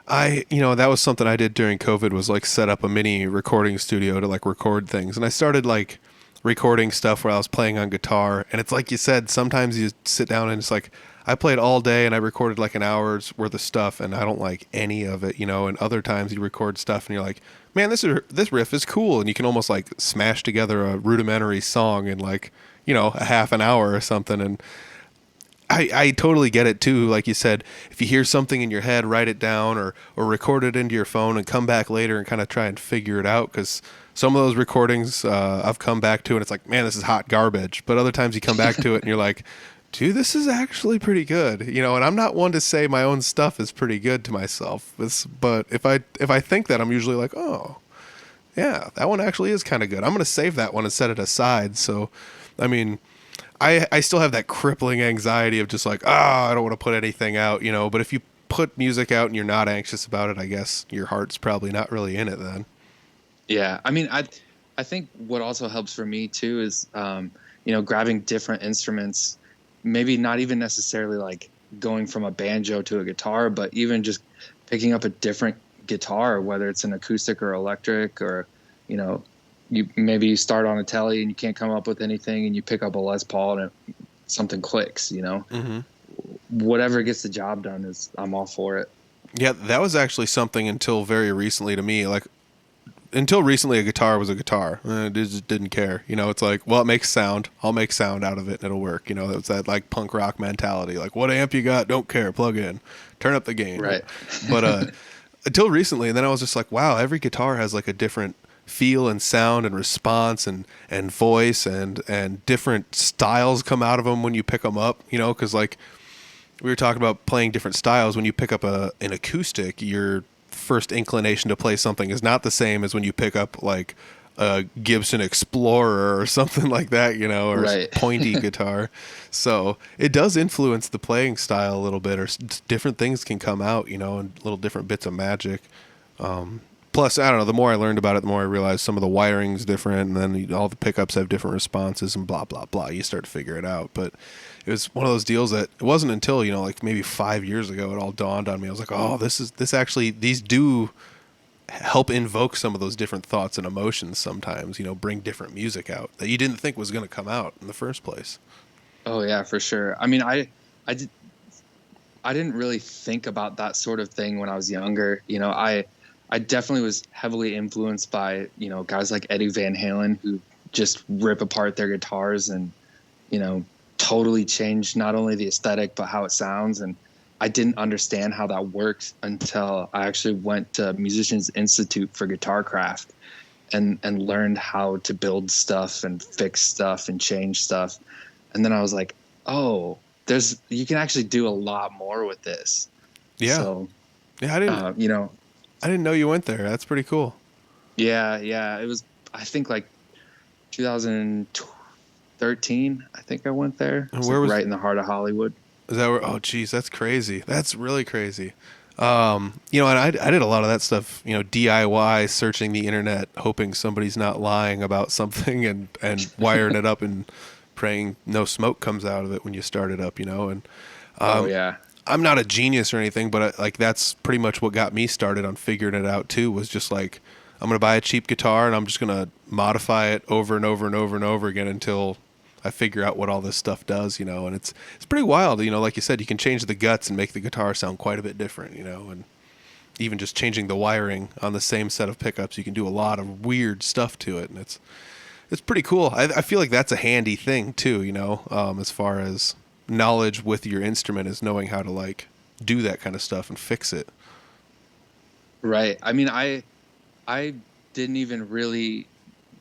that was something I did during COVID, was like set up a mini recording studio to like record things. And I started like recording stuff where I was playing on guitar. And it's like you said, sometimes you sit down and it's like, I played all day and I recorded like an hour's worth of stuff and I don't like any of it, and other times you record stuff and you're like, man, this riff is cool. And you can almost like smash together a rudimentary song in like, a half an hour or something. And I totally get it too. Like you said, if you hear something in your head, write it down or record it into your phone and come back later and kind of try and figure it out. Cause some of those recordings I've come back to and it's like, man, this is hot garbage. But other times you come back to it and you're like, dude, this is actually pretty good, and I'm not one to say my own stuff is pretty good to myself. But if I think that, I'm usually like, oh, yeah, that one actually is kind of good. I'm going to save that one and set it aside. So, I mean, I still have that crippling anxiety of just like, I don't want to put anything out, but if you put music out and you're not anxious about it, I guess your heart's probably not really in it then. Yeah. I mean, I think what also helps for me too is, grabbing different instruments. Maybe not even necessarily like going from a banjo to a guitar, but even just picking up a different guitar, whether it's an acoustic or electric, or, you start on a telly and you can't come up with anything and you pick up a Les Paul and something clicks, whatever gets the job done I'm all for it. Yeah. That was actually something until very recently to me, like, until recently, a guitar was a guitar. I just didn't care. It's like, well, it makes sound. I'll make sound out of it and it'll work. It was that like punk rock mentality. Like, what amp you got? Don't care. Plug in. Turn up the gain. Right. But until recently, and then I was just like, wow, every guitar has like a different feel and sound and response and voice and different styles come out of them when you pick them up, you know, because like we were talking about playing different styles. When you pick up an acoustic, your first inclination to play something is not the same as when you pick up like a Gibson Explorer or something like that, you know, or Right. pointy guitar. So it does influence the playing style a little bit, or different things can come out, you know, and little different bits of magic. Plus, I don't know, the more I learned about it, the more I realized some of the wiring's different, and then all the pickups have different responses and blah, blah, blah. You start to figure it out. But it was one of those deals that it wasn't until, you know, like maybe 5 years ago, it all dawned on me. I was like, oh, these do help invoke some of those different thoughts and emotions sometimes, you know, bring different music out that you didn't think was going to come out in the first place. Oh yeah, for sure. I mean, I didn't really think about that sort of thing when I was younger. You know, I definitely was heavily influenced by, you know, guys like Eddie Van Halen, who just rip apart their guitars and, you know, totally change not only the aesthetic, but how it sounds. And I didn't understand how that works until I actually went to Musicians Institute for Guitar Craft and learned how to build stuff and fix stuff and change stuff. And then I was like, oh, you can actually do a lot more with this. Yeah. So, yeah, I didn't know you went there. That's pretty cool. Yeah. It was, I think like 2013, I think I went there. And where was right in the heart of Hollywood. Is that where? Oh, geez, that's crazy. That's really crazy. You know, and I did a lot of that stuff, you know, DIY, searching the internet, hoping somebody's not lying about something and wiring it up and praying no smoke comes out of it when you start it up, you know. And Oh yeah. I'm not a genius or anything, but like that's pretty much what got me started on figuring it out too, was just like, I'm going to buy a cheap guitar and I'm just going to modify it over and over and over and over again until I figure out what all this stuff does, you know. And it's pretty wild, you know, like you said, you can change the guts and make the guitar sound quite a bit different, you know, and even just changing the wiring on the same set of pickups, you can do a lot of weird stuff to it. And it's pretty cool. I feel like that's a handy thing too, you know, as far as knowledge with your instrument, is knowing how to like do that kind of stuff and fix it. Right. I mean, I didn't even really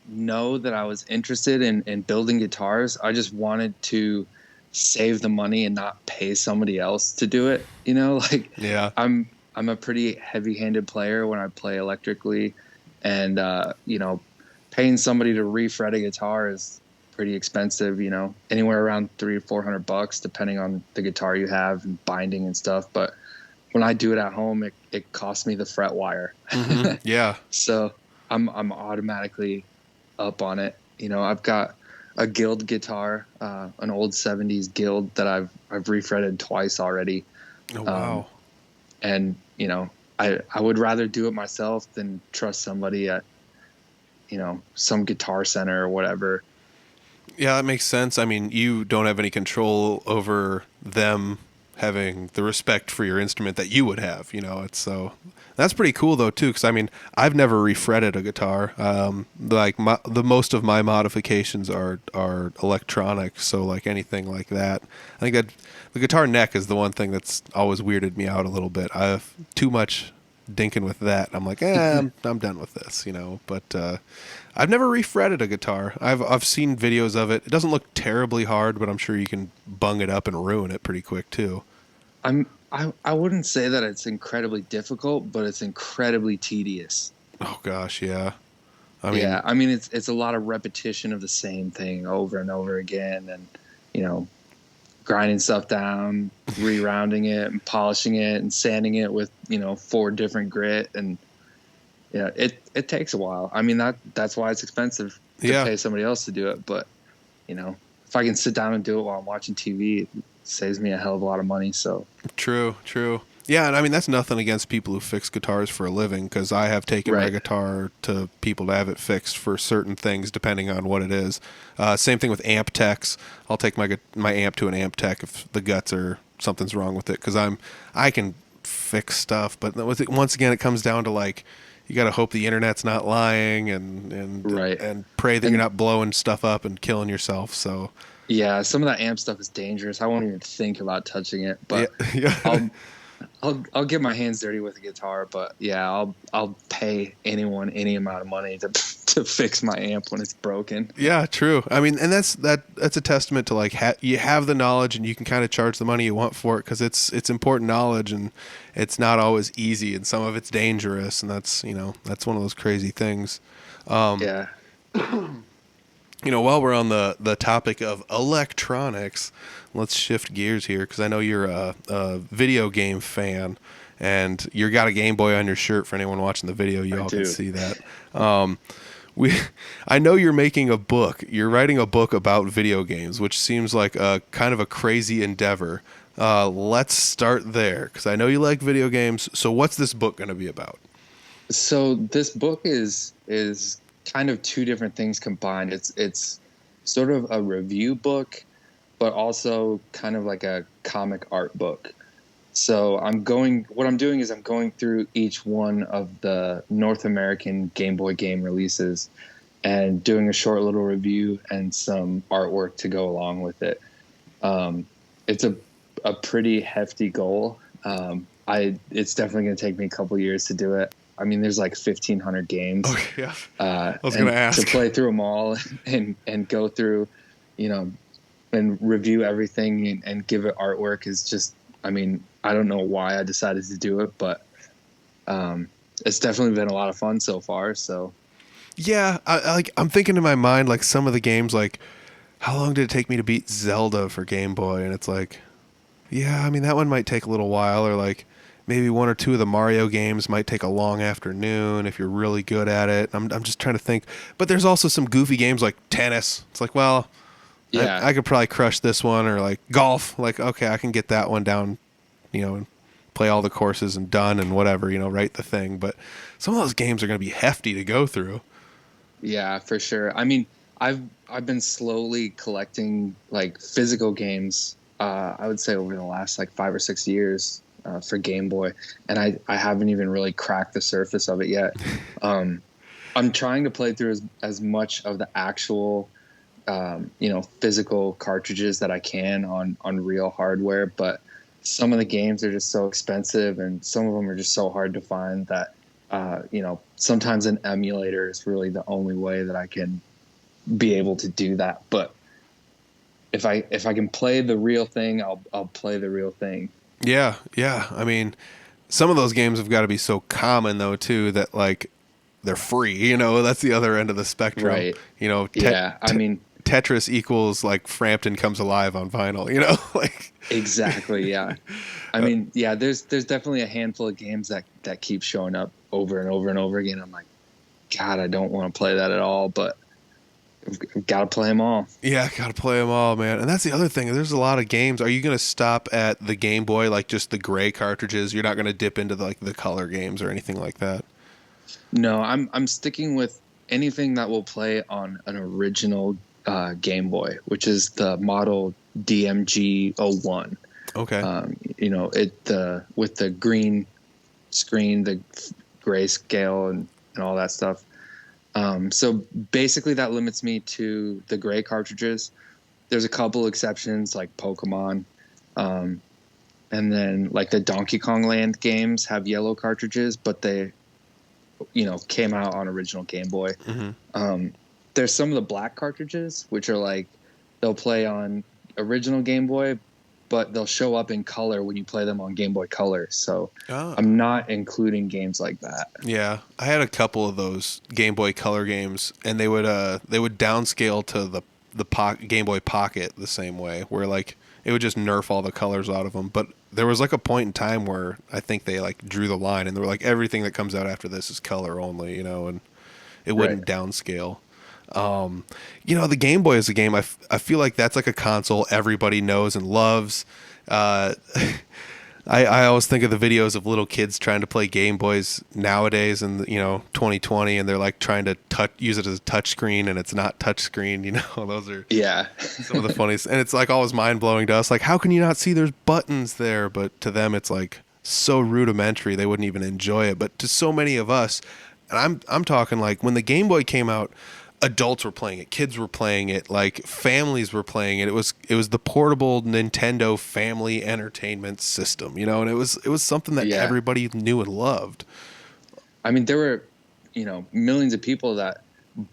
know that I was interested in building guitars. I just wanted to save the money and not pay somebody else to do it. You know, like, Yeah. I'm a pretty heavy-handed player when I play electrically, and you know, paying somebody to refret a guitar is pretty expensive, you know, anywhere around $300 or $400 depending on the guitar you have and binding and stuff. But when I do it at home, it costs me the fret wire. Mm-hmm. Yeah. So I'm automatically up on it. You know, I've got a Guild guitar, an old 70s Guild that I've refretted twice already. Oh, wow. And, you know, I would rather do it myself than trust somebody at, you know, some Guitar Center or whatever. Yeah, that makes sense. I mean, you don't have any control over them having the respect for your instrument that you would have, you know. It's so that's pretty cool though too, because I mean, I've never refretted a guitar. Like the most of my modifications are electronic, so like anything like that. I think that the guitar neck is the one thing that's always weirded me out a little bit. I have too much dinking with that. I'm like, I'm done with this, you know. But I've never refretted a guitar. I've seen videos of it. It doesn't look terribly hard, but I'm sure you can bung it up and ruin it pretty quick too. I wouldn't say that it's incredibly difficult, but it's incredibly tedious. Oh gosh, yeah. I mean, it's a lot of repetition of the same thing over and over again, and you know, grinding stuff down, re-rounding it, and polishing it, and sanding it with, you know, 4 different grit, and yeah, it takes a while. I mean, that's why it's expensive to pay somebody else to do it. But you know, if I can sit down and do it while I'm watching TV, it saves me a hell of a lot of money. So True. Yeah, and I mean, that's nothing against people who fix guitars for a living, because I have taken my guitar to people to have it fixed for certain things depending on what it is. Same thing with amp techs. I'll take my amp to an amp tech if the guts or something's wrong with it, because I can fix stuff, but once again, it comes down to like, you got to hope the internet's not lying and pray that you're not blowing stuff up and killing yourself. So yeah, some of that amp stuff is dangerous. I won't even think about touching it, but yeah. I'll get my hands dirty with a guitar, but yeah, I'll pay anyone any amount of money to to fix my amp when it's broken. Yeah, true. I mean, and that's a testament to like you have the knowledge and you can kind of charge the money you want for it because it's important knowledge and it's not always easy and some of it's dangerous and that's that's one of those crazy things. Yeah. While we're on the topic of electronics, let's shift gears here because I know you're a video game fan and you got a Game Boy on your shirt. For anyone watching the video, you all can see that. I know you're making a book. You're writing a book about video games, which seems like a kind of a crazy endeavor. Let's start there because I know you like video games. So what's this book going to be about? So this book is kind of two different things combined. It's sort of a review book, but also kind of like a comic art book. So what I'm doing is I'm going through each one of the North American Game Boy game releases and doing a short little review and some artwork to go along with it. It's a pretty hefty goal. It's definitely going to take me a couple years to do it. I mean, there's like 1,500 games. Oh, yeah. I was going to ask. To play through them all and go through, and review everything and give it artwork is just, I mean, I don't know why I decided to do it, but it's definitely been a lot of fun so far. So, yeah, I'm thinking in my mind like some of the games, like how long did it take me to beat Zelda for Game Boy? And it's like, yeah, I mean that one might take a little while, or like maybe one or two of the Mario games might take a long afternoon if you're really good at it. I'm just trying to think, but there's also some goofy games like tennis. It's like, well, yeah, I could probably crush this one, or like golf. Like, okay, I can get that one down, and play all the courses and done and whatever, write the thing. But some of those games are going to be hefty to go through. Yeah, for sure. I mean, I've been slowly collecting like physical games. I would say over the last like 5 or 6 years for Game Boy, and I haven't even really cracked the surface of it yet. I'm trying to play through as much of the actual physical cartridges that I can on real hardware, but some of the games are just so expensive and some of them are just so hard to find that sometimes an emulator is really the only way that I can be able to do that. But if I can play the real thing, I'll play the real thing. Yeah. I mean, some of those games have got to be so common though too that like they're free. That's the other end of the spectrum. Right. I mean, Tetris equals like Frampton Comes Alive on vinyl. Like exactly. Yeah. I mean, yeah. There's definitely a handful of games that keep showing up over and over and over again. I'm like, God, I don't want to play that at all, but I've got to play them all. Yeah, got to play them all, man. And that's the other thing. There's a lot of games. Are you going to stop at the Game Boy, like just the gray cartridges? You're not going to dip into the color games or anything like that? No, I'm sticking with anything that will play on an original Game Boy, which is the model DMG-01. Okay. With the green screen, the grayscale and all that stuff. So basically that limits me to the gray cartridges. There's a couple exceptions like Pokemon. And then like the Donkey Kong Land games have yellow cartridges, but they, came out on original Game Boy. Mm-hmm. There's some of the black cartridges, which are like, they'll play on original Game Boy, but they'll show up in color when you play them on Game Boy Color. So I'm not including games like that. Yeah, I had a couple of those Game Boy Color games, and they would downscale to the Game Boy Pocket the same way, where like it would just nerf all the colors out of them. But there was like a point in time where I think they like drew the line, and they were like, everything that comes out after this is color only, and it wouldn't downscale. The Game Boy is a game I feel like that's like a console everybody knows and loves. I always think of the videos of little kids trying to play Game Boys nowadays in 2020, and they're like trying to use it as a touch screen, and it's not touch screen. Those are some of the funniest, and it's like always mind blowing to us. Like, how can you not see there's buttons there? But to them, it's like so rudimentary they wouldn't even enjoy it. But to so many of us, and I'm talking like when the Game Boy came out. adults were playing it, kids were playing it, like families were playing it. It was the portable Nintendo family entertainment system, and it was something that Yeah. everybody knew and loved. I mean, there were, millions of people that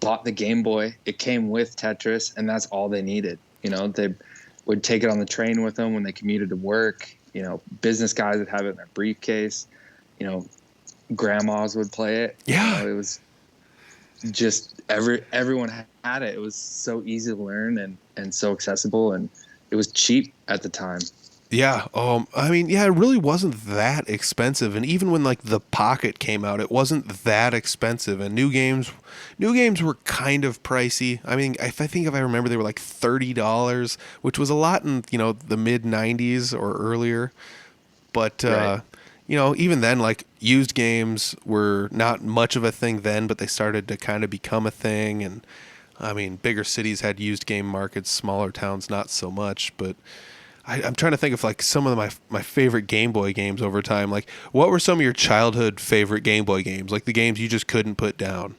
bought the Game Boy. It came with Tetris, and that's all they needed. They would take it on the train with them when they commuted to work. Business guys would have it in their briefcase. Grandmas would play it. Yeah. It was just everyone had it. It was so easy to learn and so accessible, and it was cheap at the time. Yeah. I mean, yeah, it really wasn't that expensive. And even when like the Pocket came out, it wasn't that expensive. And new games were kind of pricey. I mean, if I remember, they were like $30, which was a lot in, the mid 90s or earlier. But, Right. Even then, like used games were not much of a thing then, but they started to kind of become a thing. And I mean, bigger cities had used game markets, smaller towns, not so much, but I'm trying to think of like some of my favorite Game Boy games over time. Like, what were some of your childhood favorite Game Boy games? Like the games you just couldn't put down.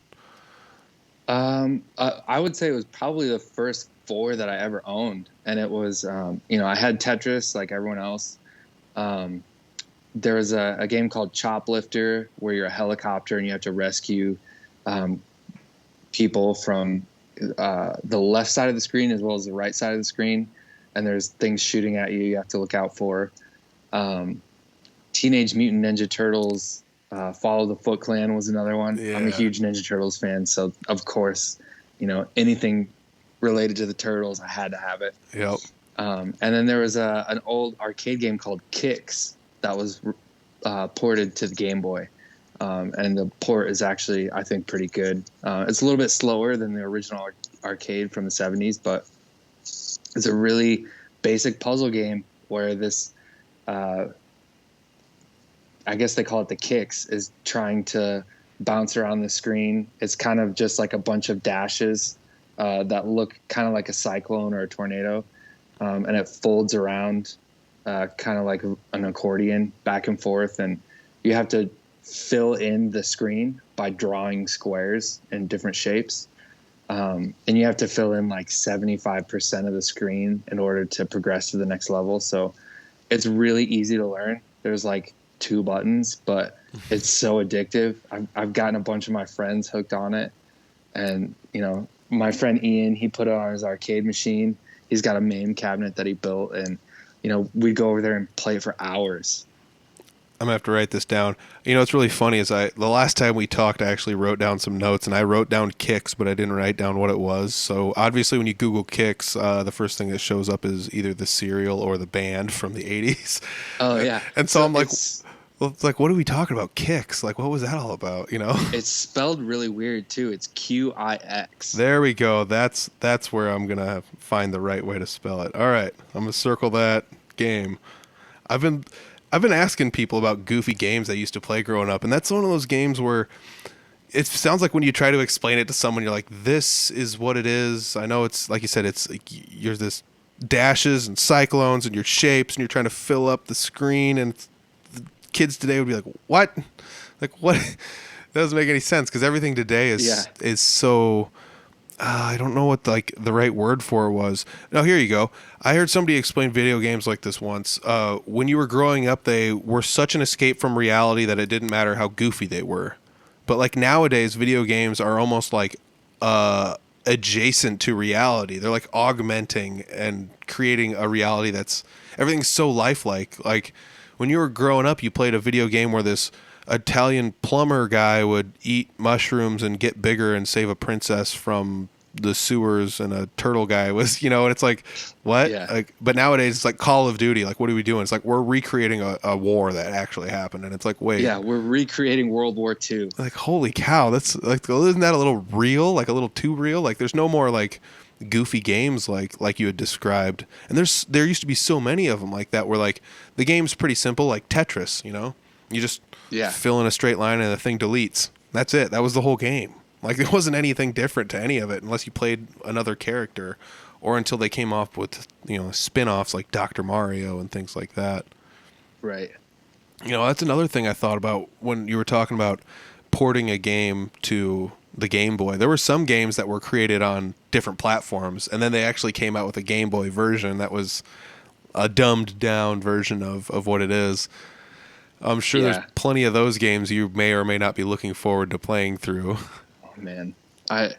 I would say it was probably the first 4 that I ever owned, and it was, I had Tetris like everyone else. There was a game called Choplifter where you're a helicopter and you have to rescue people from the left side of the screen as well as the right side of the screen. And there's things shooting at you you have to look out for. Teenage Mutant Ninja Turtles, Follow the Foot Clan was another one. Yeah. I'm a huge Ninja Turtles fan, so of course, anything related to the Turtles, I had to have it. Yep. And then there was an old arcade game called Kicks that was ported to the Game Boy. And the port is actually, I think, pretty good. It's a little bit slower than the original arcade from the 70s, but it's a really basic puzzle game where this, I guess they call it the Kicks, is trying to bounce around the screen. It's kind of just like a bunch of dashes that look kind of like a cyclone or a tornado. And it folds around kind of like an accordion back and forth. And you have to fill in the screen by drawing squares in different shapes. And you have to fill in like 75% of the screen in order to progress to the next level. So it's really easy to learn. There's like 2 buttons, but it's so addictive. I've gotten a bunch of my friends hooked on it. And, my friend Ian, he put it on his arcade machine. He's got a MAME cabinet that he built. And, we'd go over there and play for hours. I'm going to have to write this down. What's really funny is the last time we talked, I actually wrote down some notes, and I wrote down Kicks, but I didn't write down what it was. So obviously when you Google Kicks, the first thing that shows up is either the cereal or the band from the 80s. Oh, yeah. And so I'm like, well, it's like, what are we talking about? Kicks? Like, what was that all about? It's spelled really weird, too. It's Qix. There we go. That's where I'm going to find the right way to spell it. All right. I'm going to circle that game. I've been asking people about goofy games I used to play growing up, and that's one of those games where it sounds like when you try to explain it to someone, you're like, this is what it is. I know it's, like you said, it's like you're this dashes and cyclones and your shapes, and you're trying to fill up the screen, and the kids today would be like, what? Like, what? That doesn't make any sense, because everything today is so... I don't know what the right word for it was. No, here you go. I heard somebody explain video games like this once. When you were growing up, they were such an escape from reality that it didn't matter how goofy they were. But like nowadays, video games are almost like adjacent to reality. They're like augmenting and creating a reality that's everything's so lifelike. Like when you were growing up, you played a video game where this Italian plumber guy would eat mushrooms and get bigger and save a princess from the sewers, and a turtle guy was, and it's like, what? Yeah. Like, but nowadays it's like Call of Duty. Like, what are we doing? It's like we're recreating a war that actually happened, and it's like, wait, Yeah, we're recreating World War II. like, holy cow, that's like, isn't that a little real? Like a little too real? Like, there's no more like goofy games like you had described, and there used to be so many of them like that, where like the game's pretty simple, like Tetris. You just fill in a straight line and the thing deletes. That's it. That was the whole game. Like, there wasn't anything different to any of it unless you played another character, or until they came off with, spin-offs like Dr. Mario and things like that. Right. That's another thing I thought about when you were talking about porting a game to the Game Boy. There were some games that were created on different platforms, and then they actually came out with a Game Boy version that was a dumbed down version of what it is. I'm sure there's plenty of those games you may or may not be looking forward to playing through. Oh man, I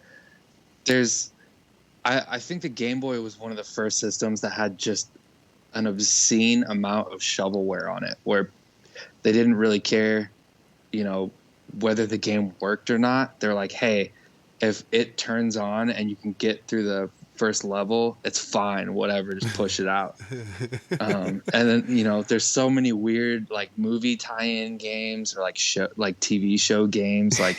think the Game Boy was one of the first systems that had just an obscene amount of shovelware on it, where they didn't really care, whether the game worked or not. They're like, hey, if it turns on and you can get through the first level, it's fine, whatever, just push it out. And then there's so many weird like movie tie-in games or like TV show games. Like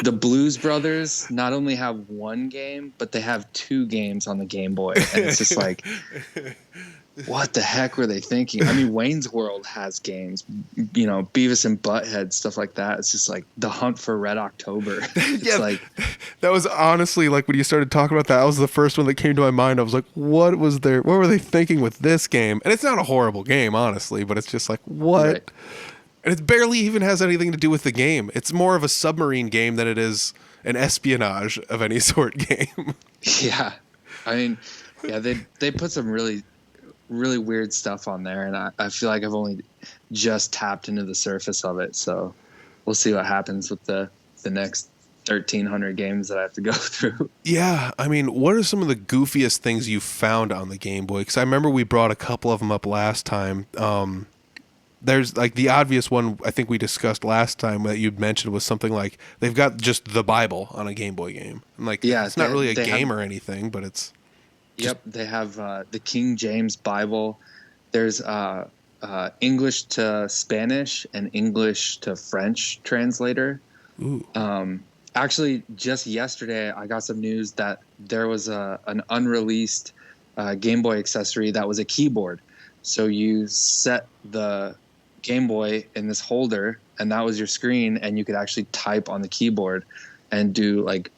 the Blues Brothers not only have one game, but they have two games on the Game Boy, and it's just like, what the heck were they thinking? I mean, Wayne's World has games, Beavis and Butthead, stuff like that. It's just like The Hunt for Red October. It's like, that was honestly, like, when you started talking about that, that was the first one that came to my mind. I was like, what were they thinking with this game? And it's not a horrible game, honestly, but it's just like, what? Right. And it barely even has anything to do with the game. It's more of a submarine game than it is an espionage of any sort game. Yeah. I mean, yeah, they put some really weird stuff on there, and I feel like I've only just tapped into the surface of it, so we'll see what happens with the next 1,300 games that I have to go through. Yeah, I mean, what are some of the goofiest things you found on the Game Boy? Because I remember we brought a couple of them up last time. There's like the obvious one I think we discussed last time that you'd mentioned was something like they've got just the Bible on a Game Boy game. And like, yeah, it's not really a game or anything, but it's... Yep, they have the King James Bible. There's English to Spanish and English to French translator. Ooh. Actually, just yesterday, I got some news that there was an unreleased Game Boy accessory that was a keyboard. So you set the Game Boy in this holder, and that was your screen, and you could actually type on the keyboard and do like,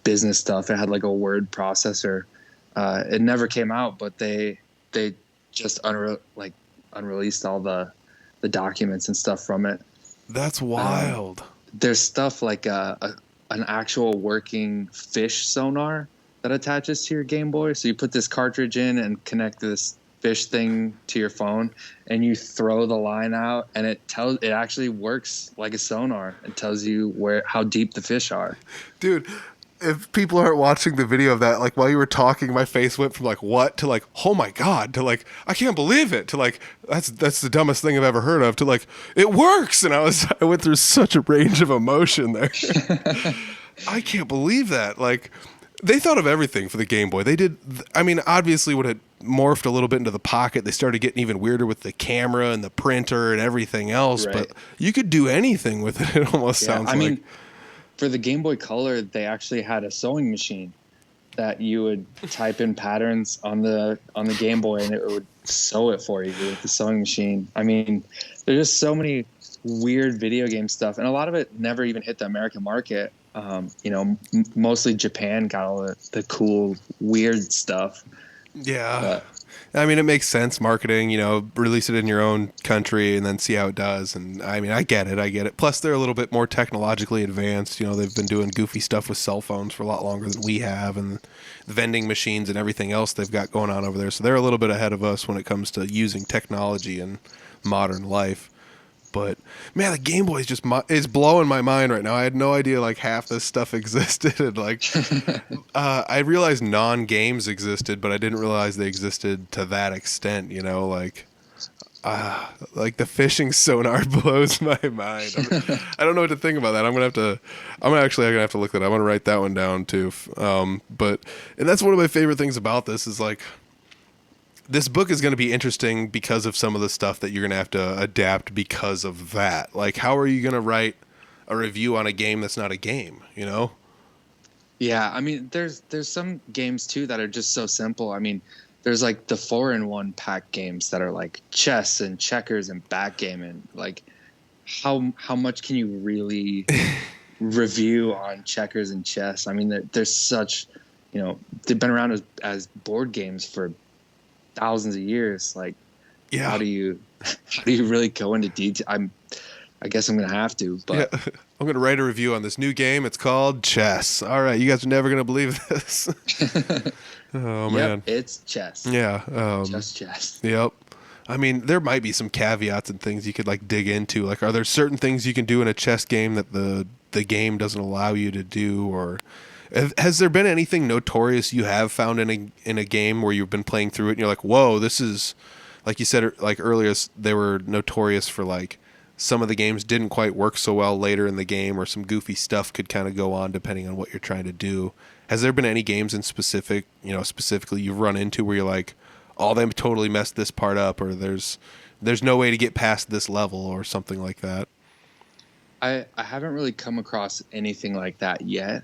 business stuff. It had like a word processor. It never came out, but they just unreleased all the documents and stuff from it. That's wild. There's stuff like an actual working fish sonar that attaches to your Game Boy. So you put this cartridge in and connect this fish thing to your phone, and you throw the line out, and it actually works like a sonar. It tells you how deep the fish are. Dude, if people aren't watching the video of that, like while you were talking, my face went from like, what, to like, oh my God, to like, I can't believe it, to like, that's the dumbest thing I've ever heard of, to like, it works. And I went through such a range of emotion there. I can't believe that. Like, they thought of everything for the Game Boy. They did. I mean, obviously when it morphed a little bit into the pocket, they started getting even weirder with the camera and the printer and everything else, right. But you could do anything with it. It almost sounds like. I mean, for the Game Boy Color, they actually had a sewing machine that you would type in patterns on the Game Boy, and it would sew it for you with the sewing machine. I mean, there's just so many weird video game stuff, and a lot of it never even hit the American market. Mostly Japan got all the cool, weird stuff. Yeah. I mean, it makes sense, marketing, release it in your own country and then see how it does. And I mean, I get it. Plus, they're a little bit more technologically advanced. They've been doing goofy stuff with cell phones for a lot longer than we have, and the vending machines and everything else they've got going on over there. So they're a little bit ahead of us when it comes to using technology in modern life. But man, the Game Boy is blowing my mind right now. I had no idea like half this stuff existed. And, like, I realized non-games existed, but I didn't realize they existed to that extent. Like the fishing sonar blows my mind. I don't know what to think about that. I'm gonna have to look that up. I'm gonna write that one down too. And that's one of my favorite things about this is like, this book is going to be interesting because of some of the stuff that you're going to have to adapt because of that. Like, how are you going to write a review on a game that's not a game, Yeah, I mean, there's some games, too, that are just so simple. I mean, there's, like, the 4-in-1 pack games that are, like, chess and checkers and backgammon. Like, how much can you really review on checkers and chess? I mean, there's such, they've been around as board games for thousands of years. Like, how do you really go into detail? I guess I'm gonna have to, but yeah. I'm going to write a review on this new game. It's called Chess. All right, you guys are never going to believe this. Oh, man. It's chess. Yeah. Just chess. Yep. I mean, there might be some caveats and things you could like dig into. Like, are there certain things you can do in a chess game that the game doesn't allow you to do? Or has there been anything notorious you have found in a game where you've been playing through it and you're like, whoa, this is, like you said, like earlier, they were notorious for like some of the games didn't quite work so well later in the game, or some goofy stuff could kind of go on depending on what you're trying to do. Has there been any games in specifically you've run into where you're like, oh, they totally messed this part up, or there's no way to get past this level, or something like that? I haven't really come across anything like that yet.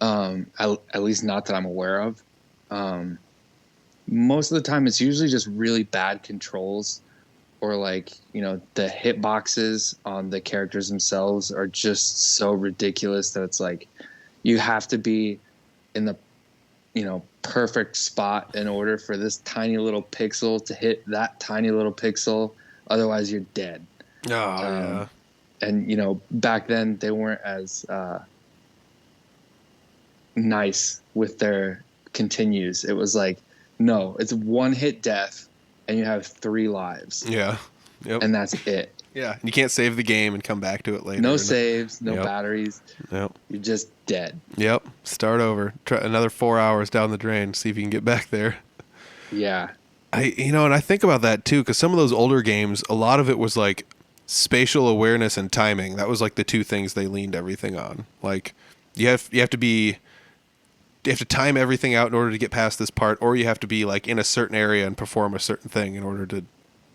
At least not that I'm aware of. Most of the time it's usually just really bad controls, or like, the hitboxes on the characters themselves are just so ridiculous that it's like you have to be in the perfect spot in order for this tiny little pixel to hit that tiny little pixel. Otherwise you're dead. Oh, yeah. And, back then they weren't as nice with their continues. It was like, no, it's one hit death and you have 3 lives. Yeah. Yep. And that's it. Yeah. And you can't save the game and come back to it later. No saves, no batteries. Yep. You're just dead. Yep. Start over. Try another 4 hours down the drain. See if you can get back there. Yeah. And I think about that too, because some of those older games, a lot of it was like spatial awareness and timing. That was like the 2 things they leaned everything on. Like you have to time everything out in order to get past this part, or you have to be like in a certain area and perform a certain thing in order to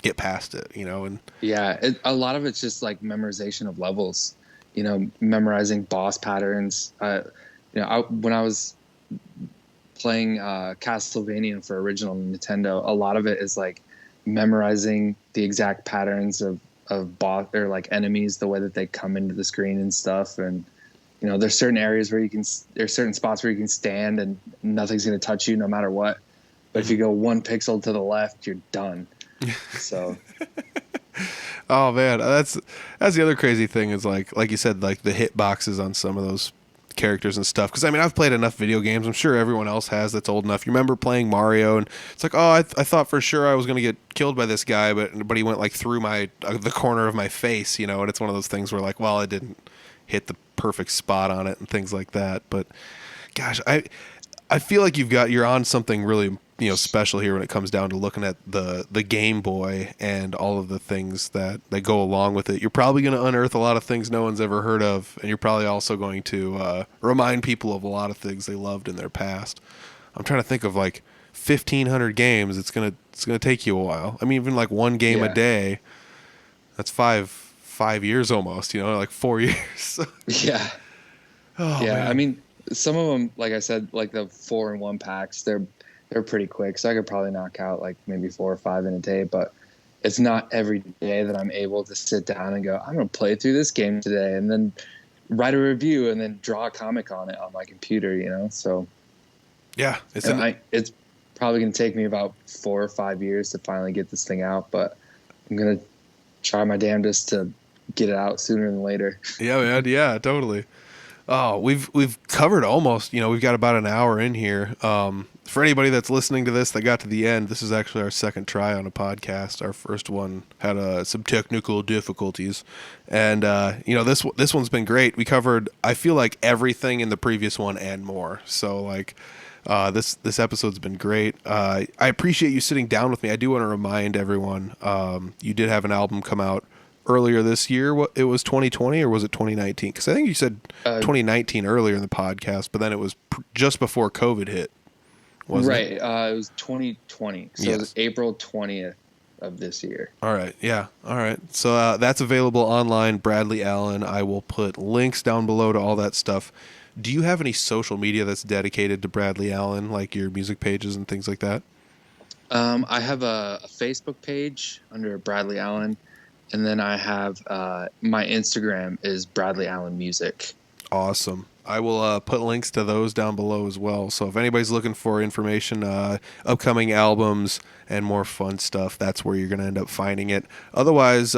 get past it, and yeah, a lot of it's just like memorization of levels, memorizing boss patterns. When I was playing Castlevania for original Nintendo, a lot of it is like memorizing the exact patterns of boss or like enemies, the way that they come into the screen and stuff. And there's certain areas where there's certain spots where you can stand and nothing's going to touch you no matter what. But if you go 1 pixel to the left, you're done. So. Oh man, that's the other crazy thing is like you said, like the hit boxes on some of those characters and stuff. Because I mean, I've played enough video games. I'm sure everyone else has that's old enough. You remember playing Mario, and it's like, oh, I thought for sure I was going to get killed by this guy, but he went like through the corner of my face, and it's one of those things where like, well, I didn't hit the perfect spot on it and things like that. But gosh, I feel like you're on something really special here when it comes down to looking at the Game Boy and all of the things that go along with it. You're probably going to unearth a lot of things no one's ever heard of, and you're probably also going to remind people of a lot of things they loved in their past. I'm trying to think of like 1,500 games. It's gonna take you a while. I mean, even like 1 game a day. That's 5 years almost. Like 4 years. Yeah. Oh, yeah. man. I mean, some of them, like I said, like the 4-in-1 packs, they're pretty quick. So I could probably knock out like maybe 4 or 5 in a day, but it's not every day that I'm able to sit down and go, I'm going to play through this game today and then write a review and then draw a comic on it on my computer, So yeah, it's probably going to take me about 4 or 5 years to finally get this thing out, but I'm going to try my damnedest to get it out sooner than later. Yeah, man. Yeah, totally. Oh, we've covered almost, we've got about an hour in here. For anybody that's listening to this that got to the end, this is actually our second try on a podcast. Our first one had some technical difficulties, and this one's been great. We covered, I feel like, everything in the previous one and more. So like this episode's been great. I appreciate you sitting down with me. I do want to remind everyone, you did have an album come out earlier this year. What, it was 2020 or was it 2019? Because I think you said 2019 earlier in the podcast, but then it was just before COVID hit. Right. It was 2020. So yes. It was April 20th of this year. All right. Yeah. All right. So that's available online, Bradley Allen. I will put links down below to all that stuff. Do you have any social media that's dedicated to Bradley Allen, like your music pages and things like that? I have a Facebook page under Bradley Allen, and then I have my Instagram is Bradley Allen Music. Awesome. I will put links to those down below as well. So if anybody's looking for information, upcoming albums, and more fun stuff, that's where you're going to end up finding it. Otherwise,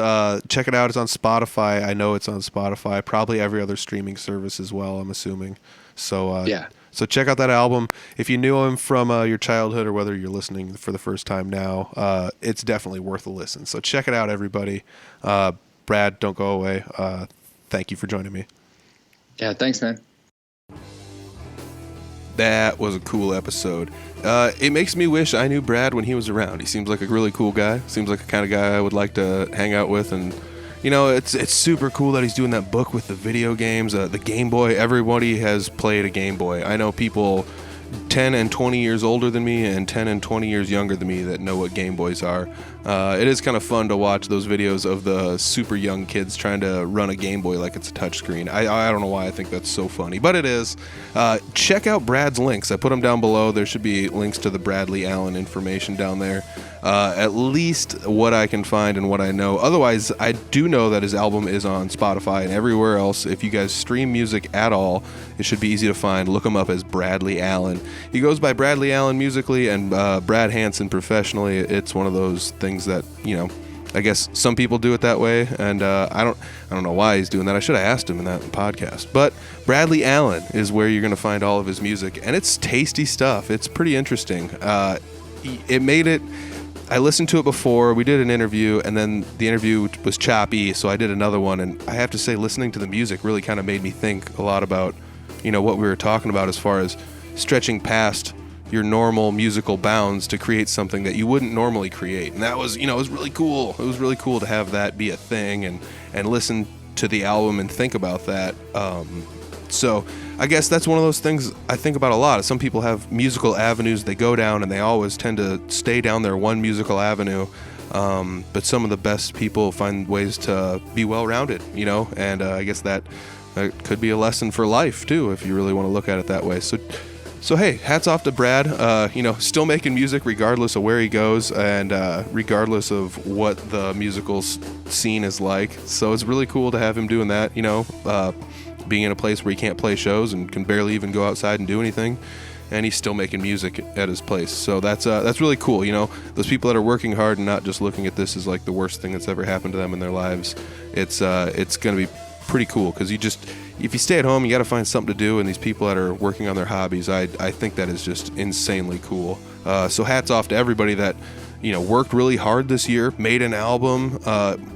check it out. It's on Spotify. I know it's on Spotify. Probably every other streaming service as well, I'm assuming. So Yeah. So check out that album. If you knew him from your childhood or whether you're listening for the first time now, it's definitely worth a listen. So check it out, everybody. Brad, don't go away. Thank you for joining me. Yeah, thanks, man. That was a cool episode. It makes me wish I knew Brad when he was around. He seems like a really cool guy. Seems like the kind of guy I would like to hang out with. And, you know, it's super cool that he's doing that book with the video games, the Game Boy. Everybody has played a Game Boy. I know people 10 and 20 years older than me and 10 and 20 years younger than me that know what Game Boys are. It is kind of fun to watch those videos of the super young kids trying to run a Game Boy like it's a touchscreen. I don't know why I think that's so funny, but it is. Check out Brad's links. I put them down below. There should be links to the Bradley Allen information down there. At least what I can find and what I know. Otherwise, I do know that his album is on Spotify and everywhere else. If you guys stream music at all, it should be easy to find. Look him up as Bradley Allen. He goes by Bradley Allen musically and Brad Hanson professionally. It's one of those things that, you know, I guess some people do it that way, and I don't know why he's doing that. I should have asked him in that podcast. But Bradley Allen is where you're going to find all of his music, and it's tasty stuff. It's pretty interesting. It made it. I listened to it before. We did an interview, and then the interview was choppy, so I did another one. And I have to say, listening to the music really kind of made me think a lot about, you know, what we were talking about as far as stretching past your normal musical bounds to create something that you wouldn't normally create. And that was, you know, it was really cool. It was really cool to have that be a thing and listen to the album and think about that. So I guess that's one of those things I think about a lot. Some people have musical avenues they go down, and they always tend to stay down their one musical avenue. But some of the best people find ways to be well-rounded, you know, and I guess that could be a lesson for life too, if you really want to look at it that way. So hey, hats off to Brad, you know, still making music regardless of where he goes and regardless of what the musical scene is like. So it's really cool to have him doing that, you know, being in a place where he can't play shows and can barely even go outside and do anything, and he's still making music at his place. So that's really cool, you know, those people that are working hard and not just looking at this as like the worst thing that's ever happened to them in their lives. It's going to be pretty cool, because if you stay at home, you got to find something to do, and these people that are working on their hobbies, I think that is just insanely cool. So hats off to everybody that, you know, worked really hard this year, made an album,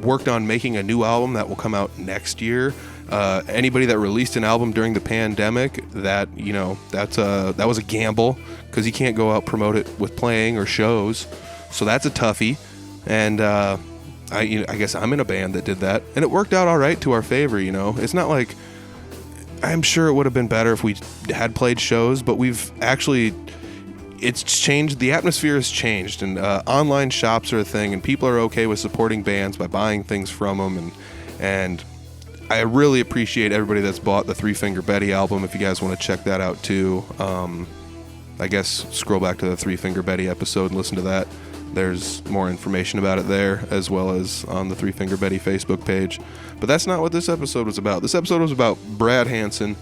worked on making a new album that will come out next year. Anybody that released an album during the pandemic, that, you know, that was a gamble, because you can't go out promote it with playing or shows. So that's a toughie. And I guess I'm in a band that did that, and it worked out all right to our favor. You know, it's not like, I'm sure it would have been better if we had played shows, but it's changed. The atmosphere has changed, and online shops are a thing, and people are okay with supporting bands by buying things from them, and I really appreciate everybody that's bought the Three Finger Betty album. If you guys want to check that out too, I guess scroll back to the Three Finger Betty episode and listen to that. There's more information about it there, as well as on the Three Finger Betty Facebook page. But that's not what this episode was about. This episode was about Brad Hanson,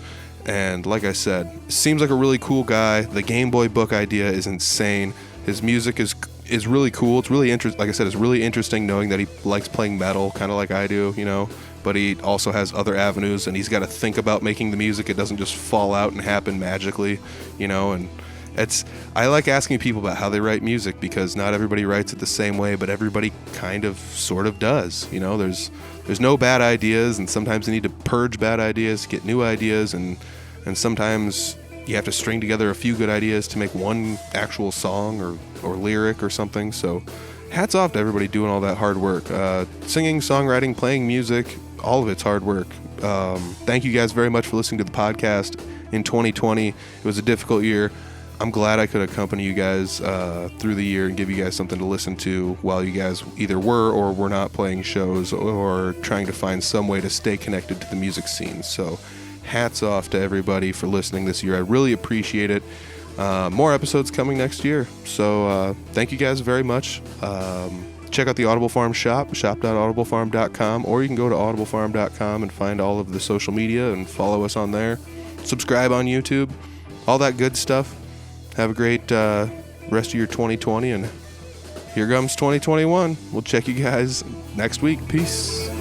and like I said, seems like a really cool guy. The Game Boy book idea is insane. His music is really cool. It's really interesting. Like I said, it's really interesting knowing that he likes playing metal, kind of like I do, you know. But he also has other avenues, and he's got to think about making the music. It doesn't just fall out and happen magically, you know. And I like asking people about how they write music, because not everybody writes it the same way, but everybody kind of sort of does, you know. There's no bad ideas, and sometimes you need to purge bad ideas to get new ideas, and sometimes you have to string together a few good ideas to make one actual song or lyric or something. So hats off to everybody doing all that hard work. Singing, songwriting, playing music, all of it's hard work. Thank you guys very much for listening to the podcast in 2020. It was a difficult year. I'm glad I could accompany you guys through the year and give you guys something to listen to while you guys either were or were not playing shows or trying to find some way to stay connected to the music scene. So hats off to everybody for listening this year. I really appreciate it. More episodes coming next year. So thank you guys very much. Check out the Audible Farm shop, shop.audiblefarm.com, or you can go to audiblefarm.com and find all of the social media and follow us on there. subscribe on YouTube, all that good stuff. Have a great rest of your 2020, and here comes 2021. We'll check you guys next week. Peace.